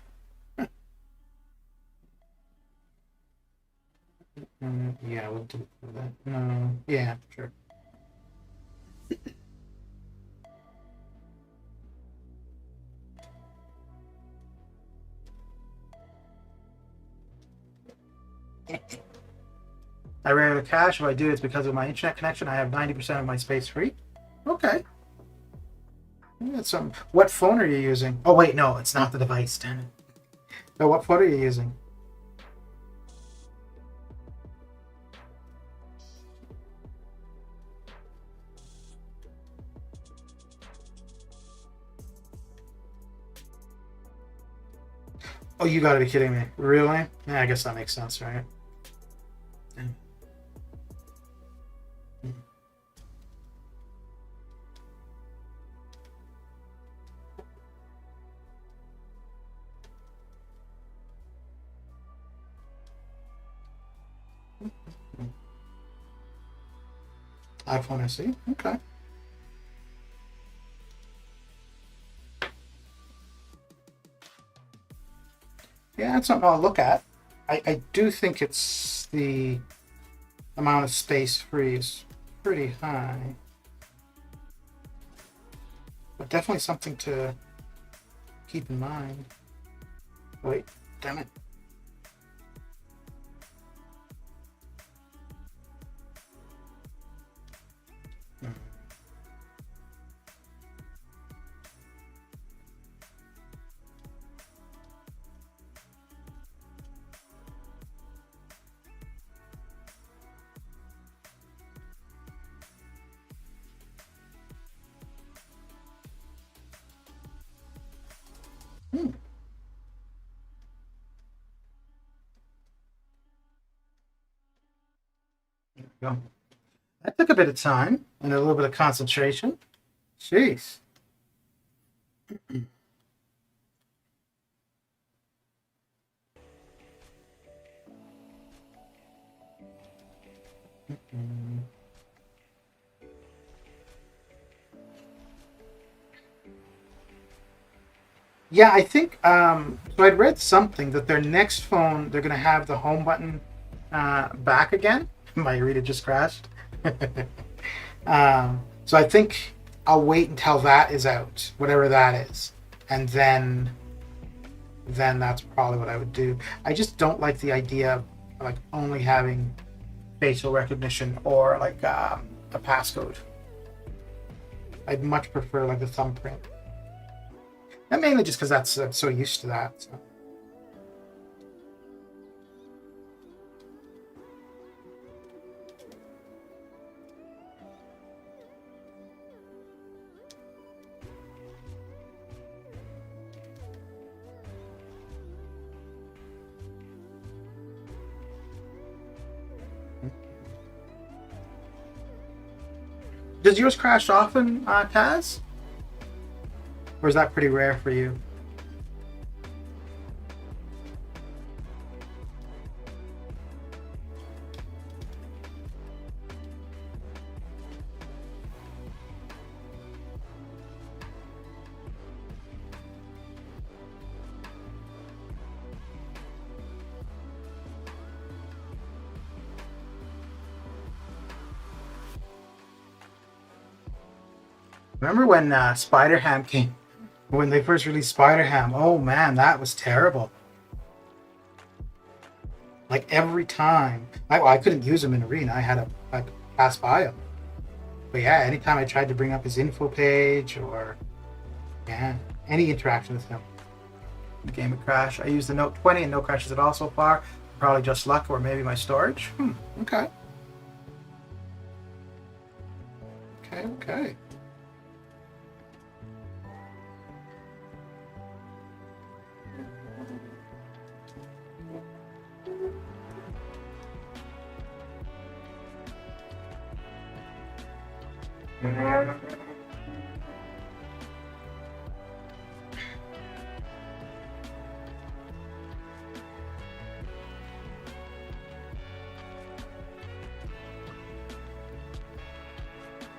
S1: Yeah, we'll do that. No, yeah, sure. I rarely cache. If I do, it's because of my internet connection. I have 90% of my space free. Okay. That's some. What phone are you using? Oh wait, no, it's not the device. Damn it. So what phone are you using? Oh, you gotta be kidding me. Really? Yeah, I guess that makes sense, right? iPhone SE? Okay. Yeah, that's something I'll look at. I do think it's the amount of space free is pretty high. But definitely something to keep in mind. Wait, damn it. There we go. That took a bit of time and a little bit of concentration. Jeez. Yeah, I think so. I'd read something that their next phone they're gonna have the home button back again. My reader just crashed. So I think I'll wait until that is out, whatever that is, and then that's probably what I would do. I just don't like the idea of like only having facial recognition or like a passcode. I'd much prefer like the thumbprint. And mainly just because that's I'm so used to that. So. Does yours crash often, Taz? Or is that pretty rare for you? Remember when Spider-Ham came? When they first released Spider-Ham, oh man, that was terrible. Like every time, I couldn't use him in Arena. I had to pass by him. But yeah, anytime I tried to bring up his info page or yeah, any interaction with him, The game would crash. I used the Note 20 and no crashes at all so far. Probably just luck or maybe my storage. Okay. Okay.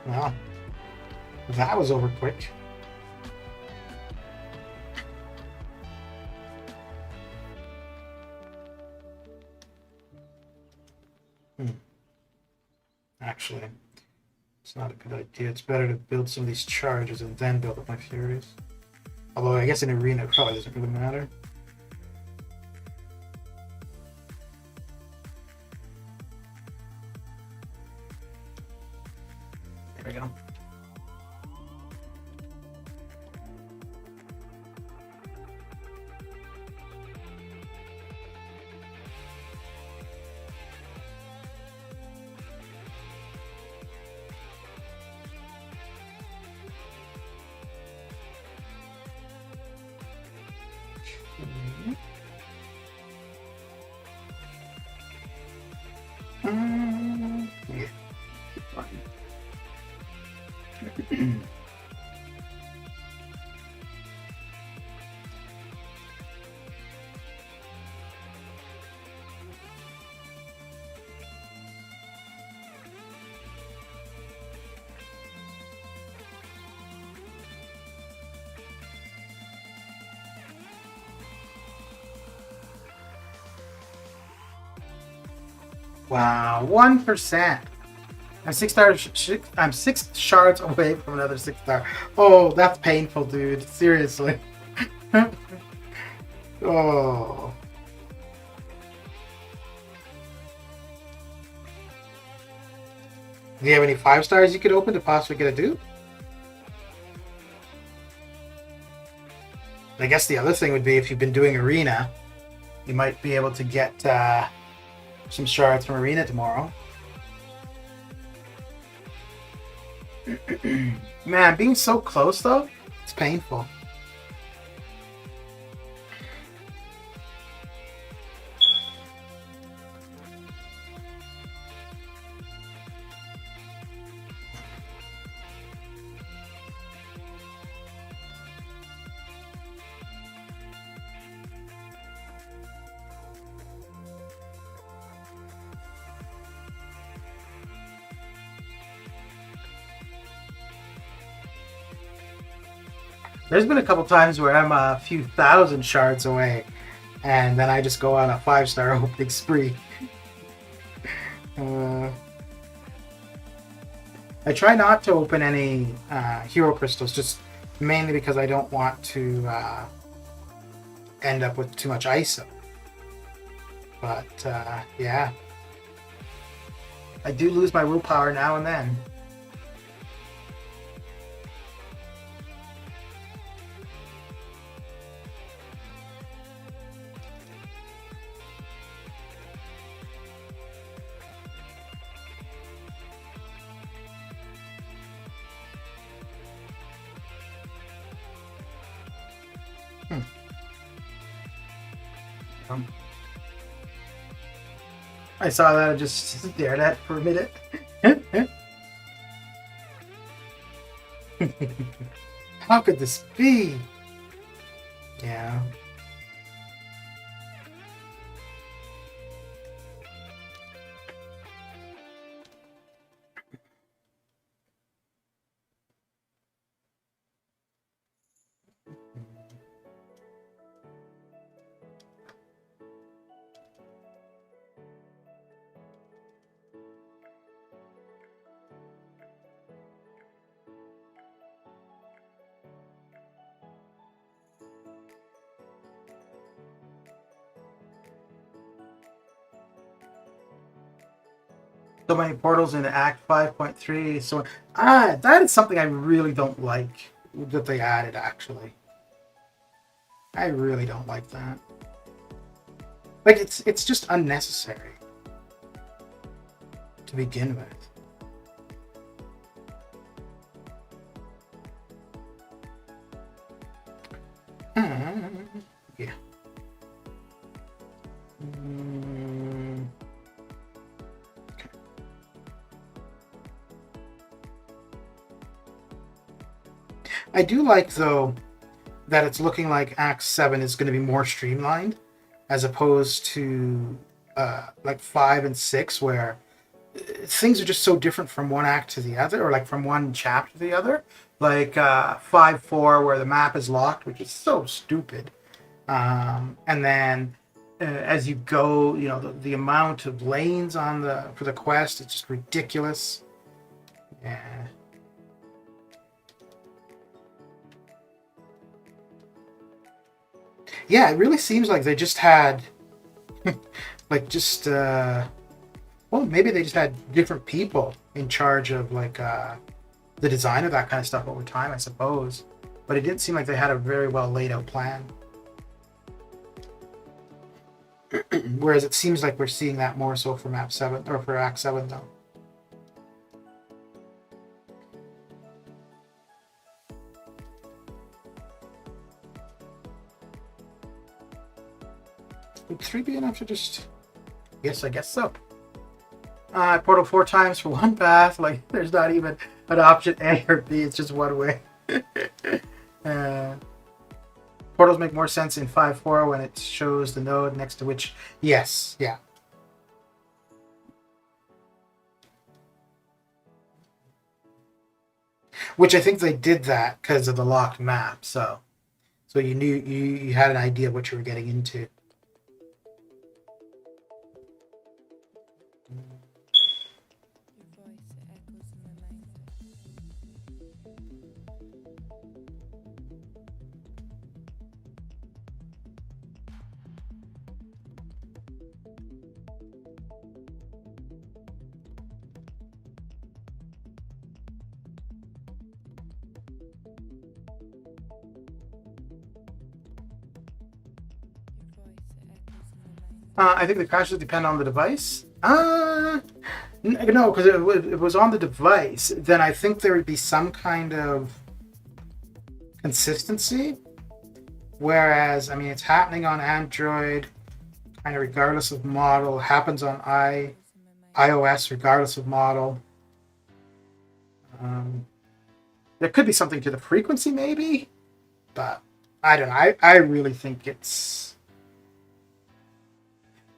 S1: Wow. That was over quick. Actually, it's not a good idea. It's better to build some of these charges and then build up my Furies. Although I guess in arena it probably doesn't really matter. There we go. Yeah. Wow, 1%. I'm 6 stars. I'm 6 shards away from another 6 star. Oh, that's painful, dude. Seriously. Oh. Do you have any 5 stars you could open to possibly get a dupe? I guess the other thing would be if you've been doing arena, you might be able to get some shards from arena tomorrow. Man, being so close though, it's painful. There's been a couple times where I'm a few thousand shards away, and then I just go on a 5-star opening spree. I try not to open any hero crystals, just mainly because I don't want to end up with too much ISO. But yeah, I do lose my willpower now and then. I saw that and just stared at it for a minute. How could this be? Yeah. So many portals in Act 5.3. So that is something I really don't like that they added. Actually, I really don't like that. Like, it's just unnecessary to begin with. Yeah. Okay. I do like, though, that it's looking like Act 7 is going to be more streamlined as opposed to like 5 and 6, where things are just so different from one act to the other, or like from one chapter to the other. Like 5-4, where the map is locked, which is so stupid. And then as you go, you know, the amount of lanes on for the quest, it's just ridiculous. Yeah. Yeah, it really seems like they just had, like, just, well, maybe they just had different people in charge of, like, the design of that kind of stuff over time, I suppose. But it didn't seem like they had a very well laid out plan. Whereas it seems like we're seeing that more so for Map 7, or for Act 7, though. Would 3 be enough to just... Yes, I guess so. Portal 4 times for one path. Like, there's not even an option A or B. It's just one way. Portals make more sense in 5.4 when it shows the node next to which... Yes, yeah. Which I think they did that because of the locked map, so you knew, you had an idea of what you were getting into. I think the crashes depend on the device. No, because it was on the device. Then I think there would be some kind of consistency. Whereas, I mean, it's happening on Android, kind of regardless of model. Happens on iOS regardless of model. There could be something to the frequency, maybe, but I don't know. I really think it's...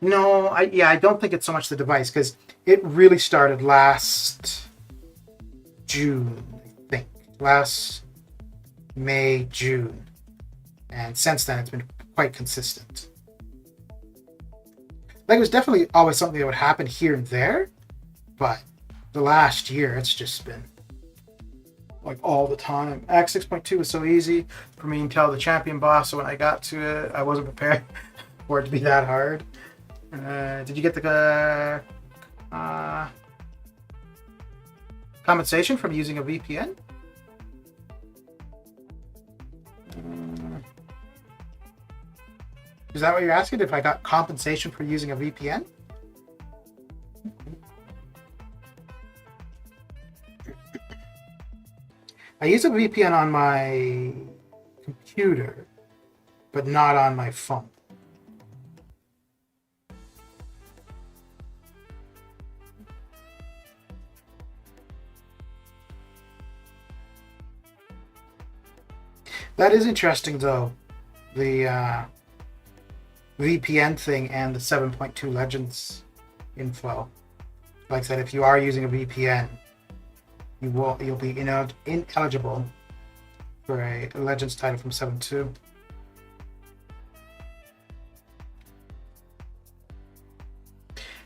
S1: No, I don't think it's so much the device, because it really started last June, I think. Last May, June. And since then, it's been quite consistent. Like, it was definitely always something that would happen here and there, but the last year, it's just been, like, all the time. Act 6.2 was so easy for me until the champion boss, so when I got to it, I wasn't prepared for it to be that hard. Did you get the compensation from using a VPN? Is that what you're asking? If I got compensation for using a VPN? I use a VPN on my computer, but not on my phone. That is interesting, though, the VPN thing and the 7.2 Legends info. Like I said, if you are using a VPN, you'll be ineligible for a Legends title from 7.2.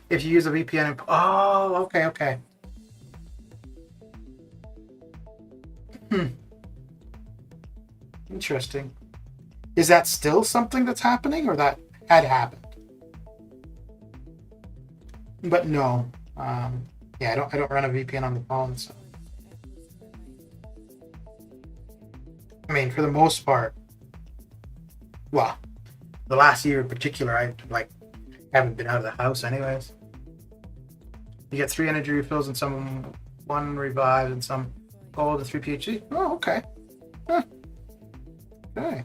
S1: If you use a VPN, oh, okay. Interesting. Is that still something that's happening, or that had happened? But no. Yeah, I don't run a VPN on the phone, so. I mean, for the most part, well, the last year in particular, I haven't been out of the house anyways. You get 3 energy refills and some 1 revive and some gold and 3 PhD. Oh, okay. Huh. Okay.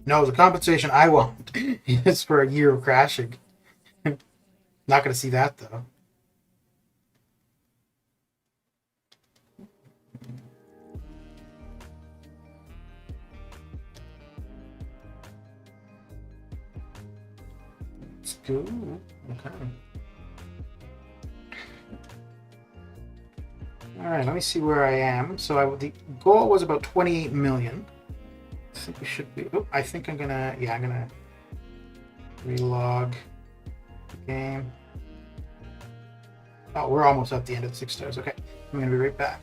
S1: No, the compensation I want is for a year of crashing. Not going to see that though. It's cool. Okay. All right, let me see where I am. So the goal was about 28 million. I think we should be. Oh, I think I'm gonna. Yeah, I'm gonna relog the game. Oh, we're almost at the end of the 6 stars. Okay, I'm gonna be right back.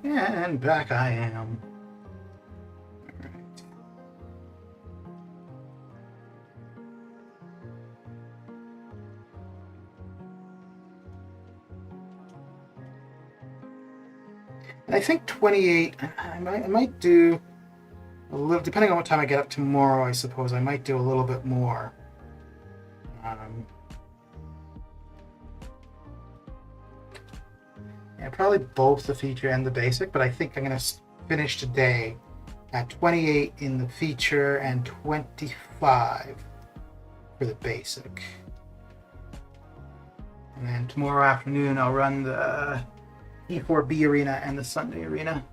S1: And back I am. All right. And I think 28. I might do a little, depending on what time I get up tomorrow. I suppose I might do a little bit more. Yeah, probably both the feature and the basic, but I think I'm going to finish today at 28 in the feature and 25 for the basic. And then tomorrow afternoon I'll run the E4B arena and the Sunday arena.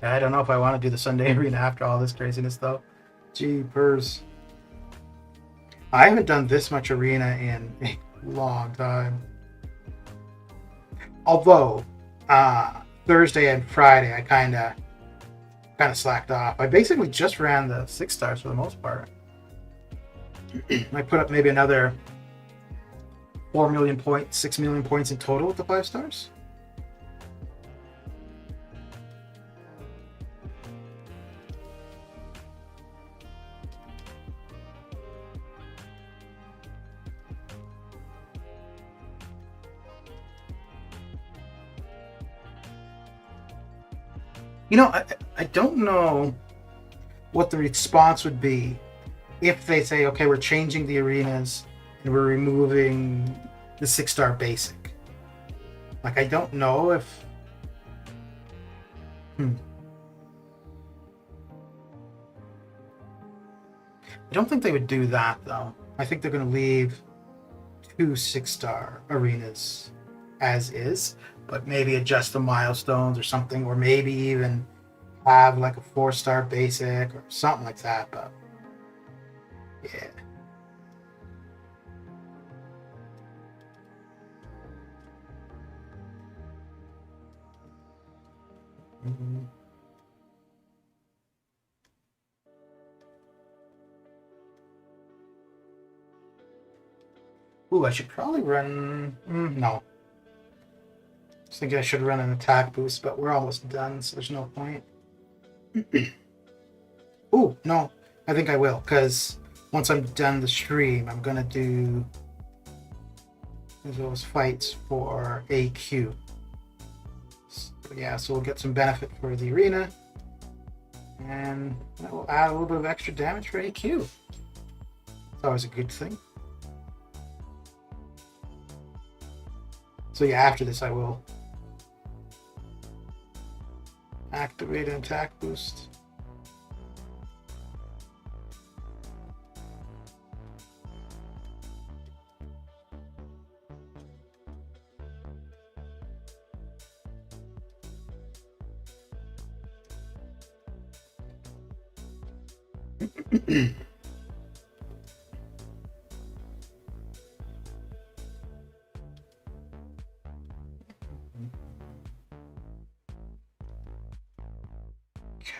S1: I don't know if I want to do the Sunday arena after all this craziness though. Jeepers. I haven't done this much arena in a long time. Although Thursday and Friday I kind of slacked off. I basically just ran the 6 stars for the most part. I put up maybe another 4 million points, 6 million points in total with the 5 stars. You know, I don't know what the response would be if they say, okay, we're changing the arenas and we're removing the 6-star basic. Like, I don't know if... I don't think they would do that, though. I think they're going to leave 2 6-star arenas as is, but maybe adjust the milestones or something, or maybe even have like a 4-star basic or something like that. But yeah. Ooh, I should probably run... no. I was thinking I should run an attack boost, but we're almost done, so there's no point. Ooh, no. I think I will, because once I'm done the stream, I'm going to do those fights for AQ. So, yeah, so we'll get some benefit for the arena, and that will add a little bit of extra damage for AQ. It's always a good thing. So yeah, after this I will activate an attack boost.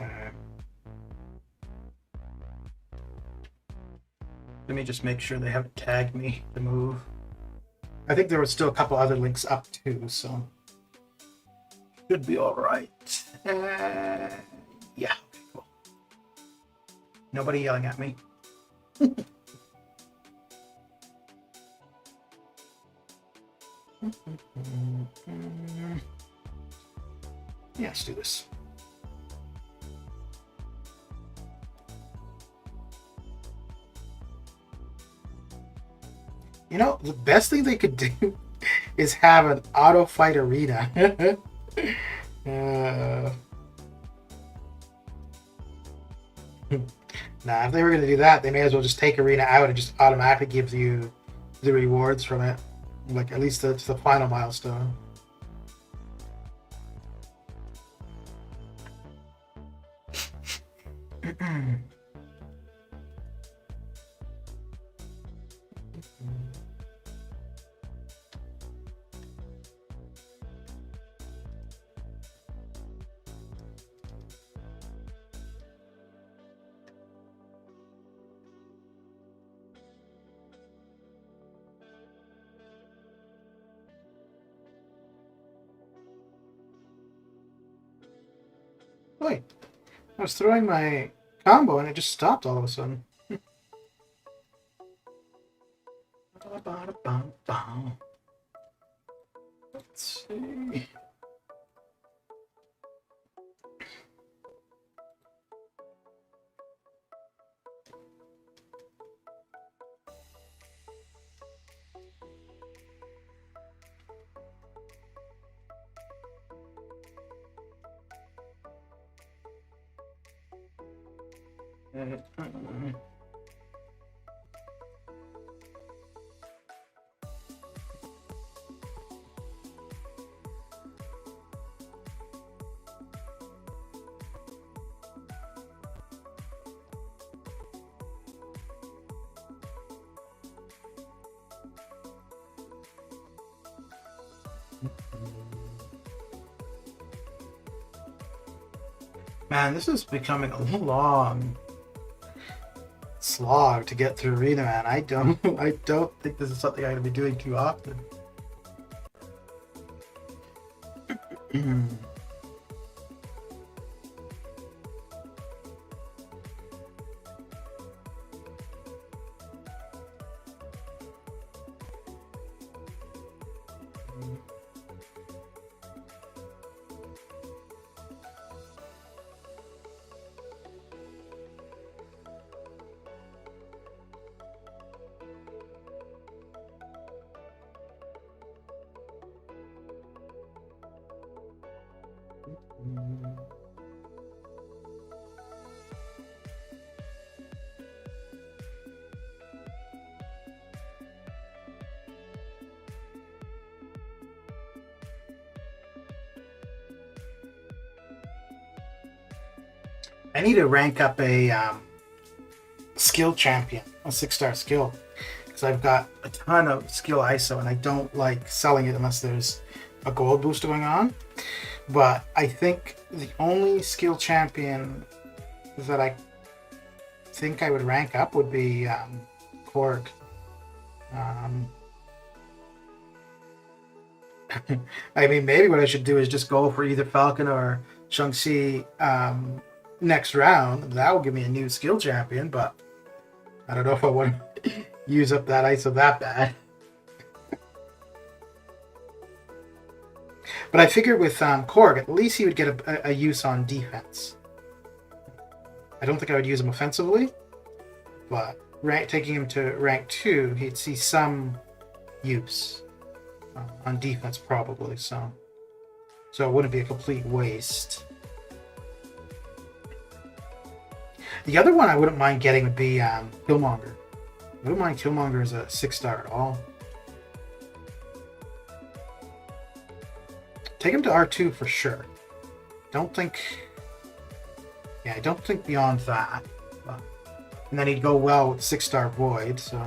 S1: Okay. Let me just make sure they haven't tagged me to move. I think there was still a couple other links up too, so should be all right. Yeah, okay, cool. Nobody yelling at me. Yeah, let's do this. You know, the best thing they could do is have an auto fight arena. Nah, if they were going to do that, they may as well just take arena out and just automatically give you the rewards from it. Like, at least the final milestone. Wait, I was throwing my combo and it just stopped all of a sudden. Let's see. Man, this is becoming a long slog to get through arena, man. I don't think this is something I'm gonna be doing too often. I need to rank up a skill champion, a 6-star skill, because I've got a ton of skill ISO and I don't like selling it unless there's a gold boost going on. But I think the only skill champion that I think I would rank up would be Korg. I mean, maybe what I should do is just go for either Falcon or Shang next round. That will give me a new skill champion, but I don't know if I want to use up that ISO that bad. But I figured with Korg, at least he would get a use on defense. I don't think I would use him offensively, but taking him to rank 2, he'd see some use on defense probably. So it wouldn't be a complete waste. The other one I wouldn't mind getting would be Killmonger. I wouldn't mind Killmonger as a 6-star at all. Take him to R2 for sure. I don't think beyond that. But, and then he'd go well with 6-star Void, so.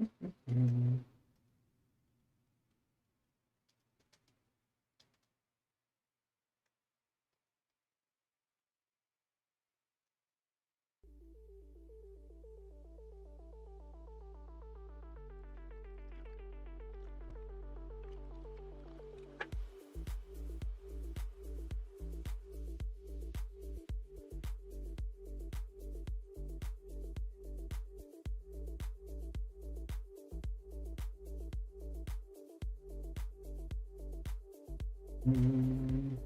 S1: Mm. Mm.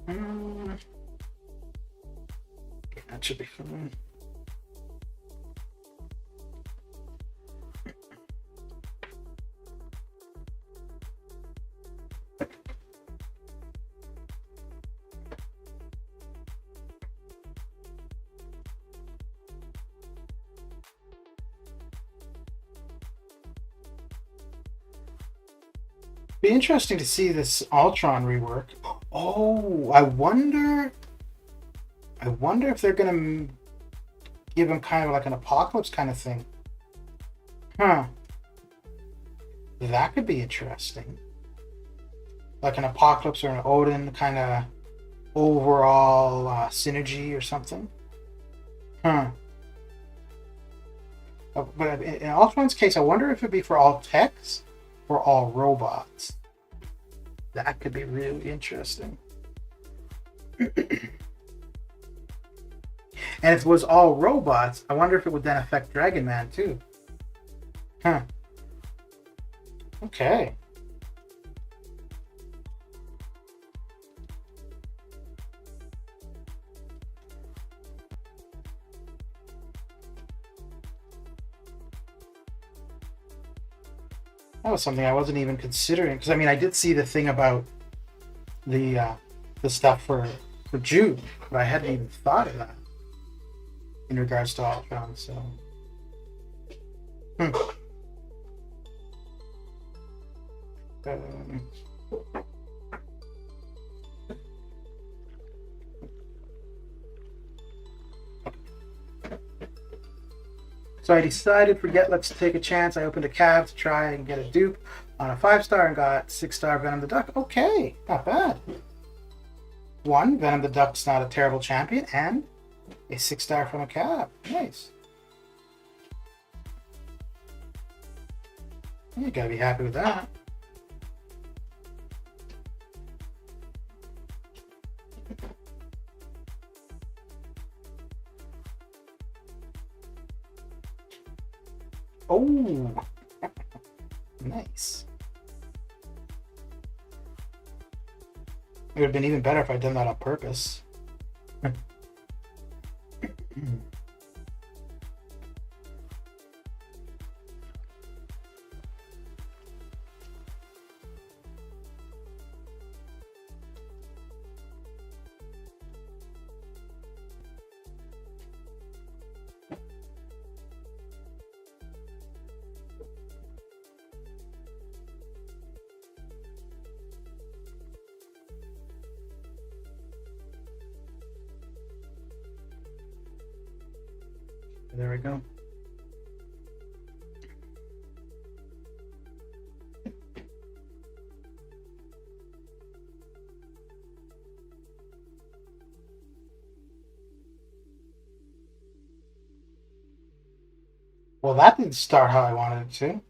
S1: Mm. That should be fun. Be interesting to see this Ultron rework. Oh, I wonder if they're gonna give him kind of like an apocalypse kind of thing. Huh. That could be interesting. Like an apocalypse or an Odin kind of overall synergy or something. Huh. But in Ultron's case, I wonder if it'd be for all techs or all robots. That could be really interesting. And if it was all robots, I wonder if it would then affect Dragon Man too. Huh. Okay. That was something I wasn't even considering, because I mean I did see the thing about the stuff for June, but I hadn't even thought of that in regards to Ultron. So, hmm. Um, so I decided, forget, let's take a chance. I opened a cab to try and get a dupe on a 5-star and got 6-star Venom the Duck. Okay, not bad. One, Venom the Duck's not a terrible champion, and a 6-star from a cab. Nice. You gotta be happy with that. Oh, nice. It would have been even better if I'd done that on purpose. There we go. Well, that didn't start how I wanted it to.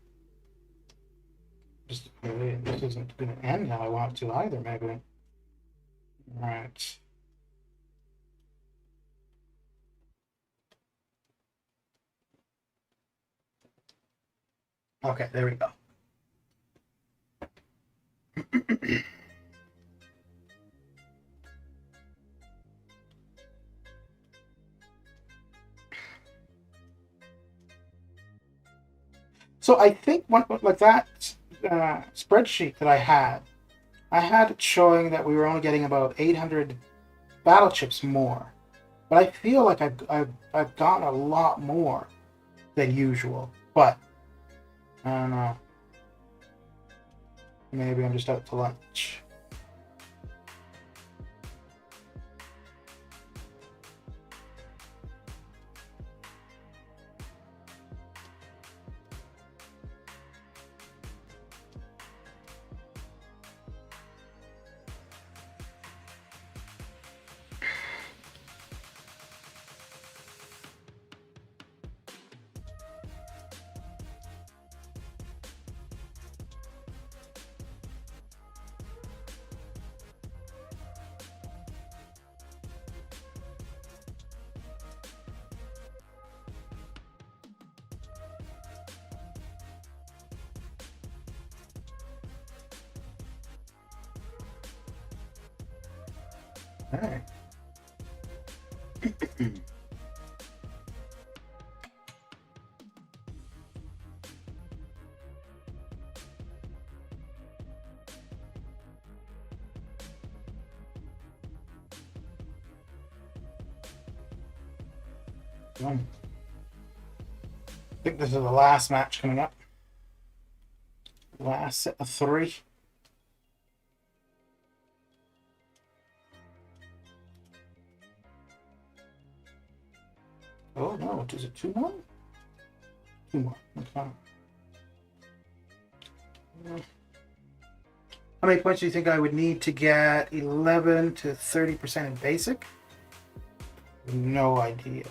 S1: Just this isn't going to end how I want it to either, maybe. Right. Okay, there we go. So I think one like that spreadsheet that I had it showing that we were only getting about 800 battle chips more, but I feel like I've gotten a lot more than usual. But I don't know. Maybe I'm just out to lunch. Okay. I think this is the last match coming up. Last set of 3. Oh no, is it 2 more? 2 more. Okay. How many points do you think I would need to get 11 to 30% in basic? No idea.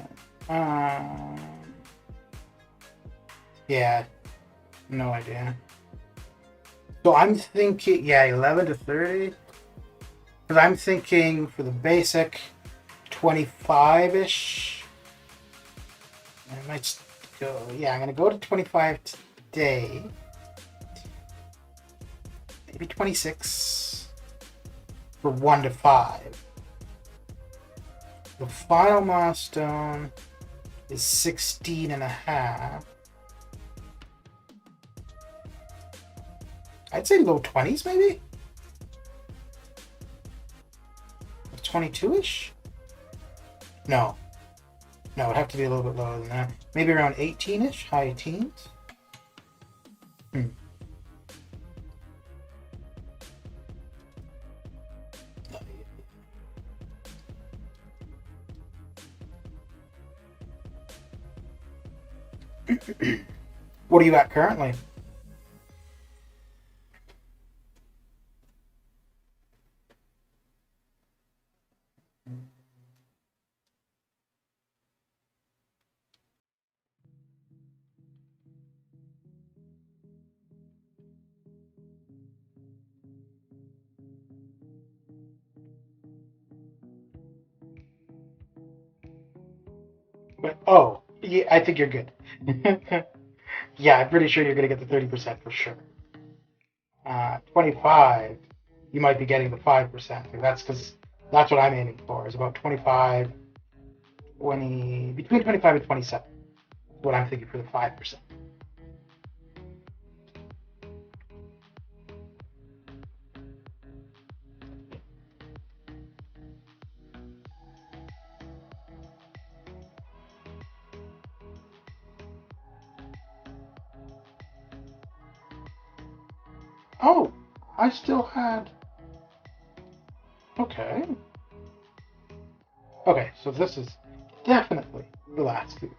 S1: Yeah, no idea. So I'm thinking, yeah, 11 to 30. Because I'm thinking for the basic, 25-ish. I might go, yeah, I'm going to go to 25 today. Maybe 26 for 1 to 5. The final milestone is 16 and a half. I'd say low 20s maybe? 22-ish? No. No, it'd have to be a little bit lower than that. Maybe around 18-ish? High teens? What are you at currently? Oh, yeah, I think you're good. Yeah, I'm pretty sure you're going to get the 30% for sure. 25, you might be getting the 5%. That's because that's what I'm aiming for, is about 25, 20, between 25 and 27. What I'm thinking for the 5%. Oh, I still had. Okay. Okay, so this is definitely the last two.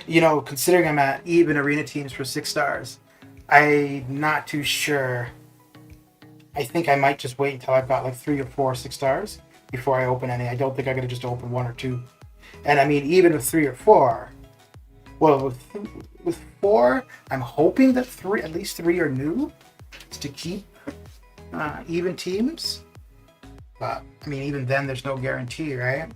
S1: You know, considering I'm at even arena teams for 6 stars, I'm not too sure. I think I might just wait until I've got like 3 or 4 6 stars before I open any. I don't think I'm going to just open 1 or 2. And I mean, even with 3 or 4, well, with 4, I'm hoping that at least 3 are new, to keep even teams. But I mean, even then, there's no guarantee, right?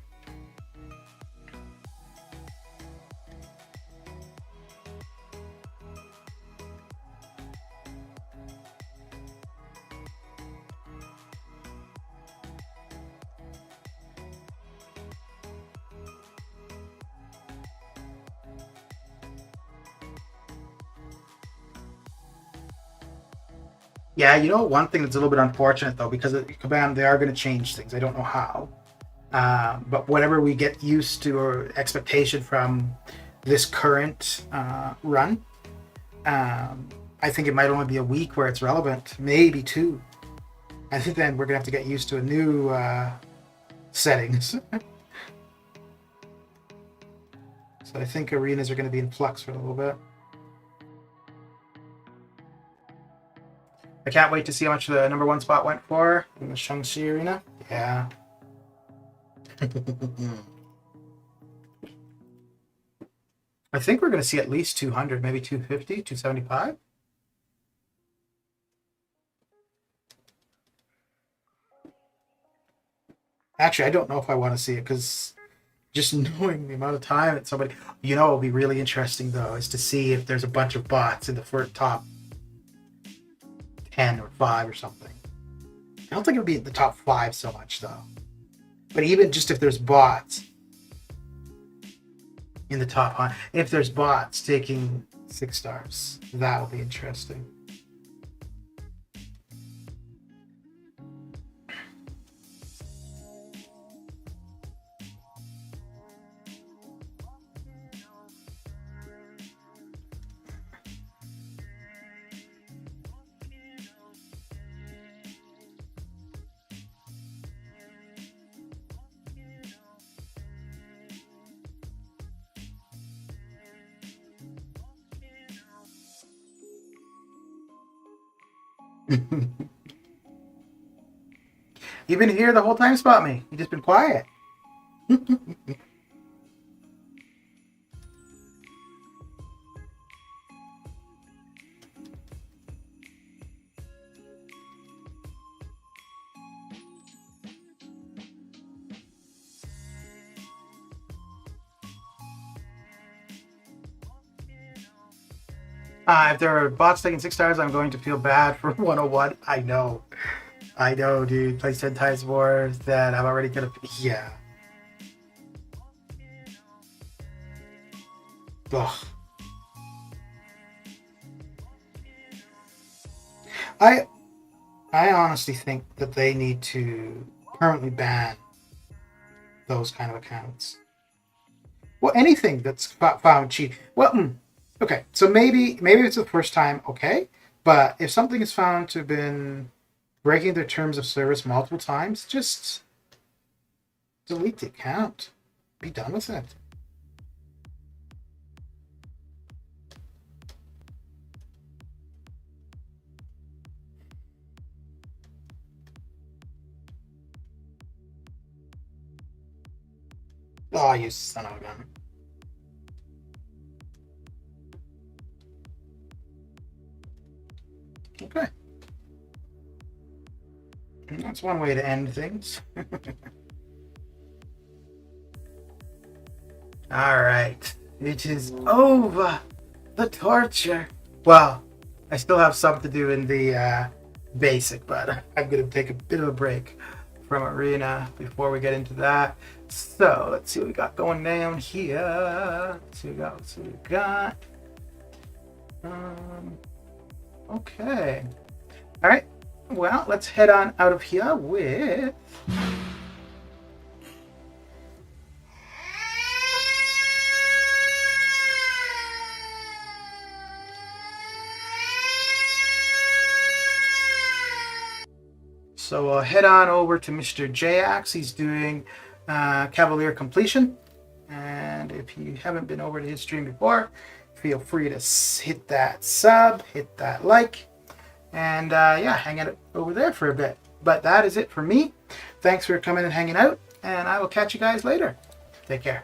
S1: Yeah, you know, one thing that's a little bit unfortunate though, because of Kabam, they are going to change things. I don't know how. But whatever we get used to or expectation from this current run, I think it might only be a week where it's relevant, maybe 2. I think then we're going to have to get used to a new settings. So I think arenas are going to be in flux for a little bit. I can't wait to see how much the number 1 spot went for in the Shang arena. Yeah. I think we're going to see at least 200, maybe 250, 275. Actually, I don't know if I want to see it because just knowing the amount of time that somebody, you know, it'll be really interesting though, is to see if there's a bunch of bots in the first top 10 or 5 or something. I don't think it'll be in the top 5 so much though. But even just if there's bots in the top 100, if there's bots taking 6 stars, that will be interesting. You've been here the whole time, Spot Me. You've just been quiet. If there are bots taking 6 stars, I'm going to feel bad for 101. I know, dude. Plays 10 times more than I'm already gonna. Yeah. Ugh. I honestly think that they need to permanently ban those kind of accounts. Well, anything that's found cheap. Well, okay, so maybe it's the first time, okay, but if something is found to have been breaking their terms of service multiple times, just delete the account. Be done with it. Oh, you son of a gun. Okay. That's one way to end things. Alright. It is over. The torture. Well, I still have some to do in the basic, but I'm going to take a bit of a break from Arena before we get into that. So, let's see what we got going down here. Let's see what we got. Okay. All right. Well, let's head on out of here with... So we'll head on over to Mr. Jax. He's doing Cavalier Completion. And if you haven't been over to his stream before, feel free to hit that sub, hit that like, and yeah, hang out over there for a bit. But that is it for me. Thanks for coming and hanging out, and I will catch you guys later. Take care.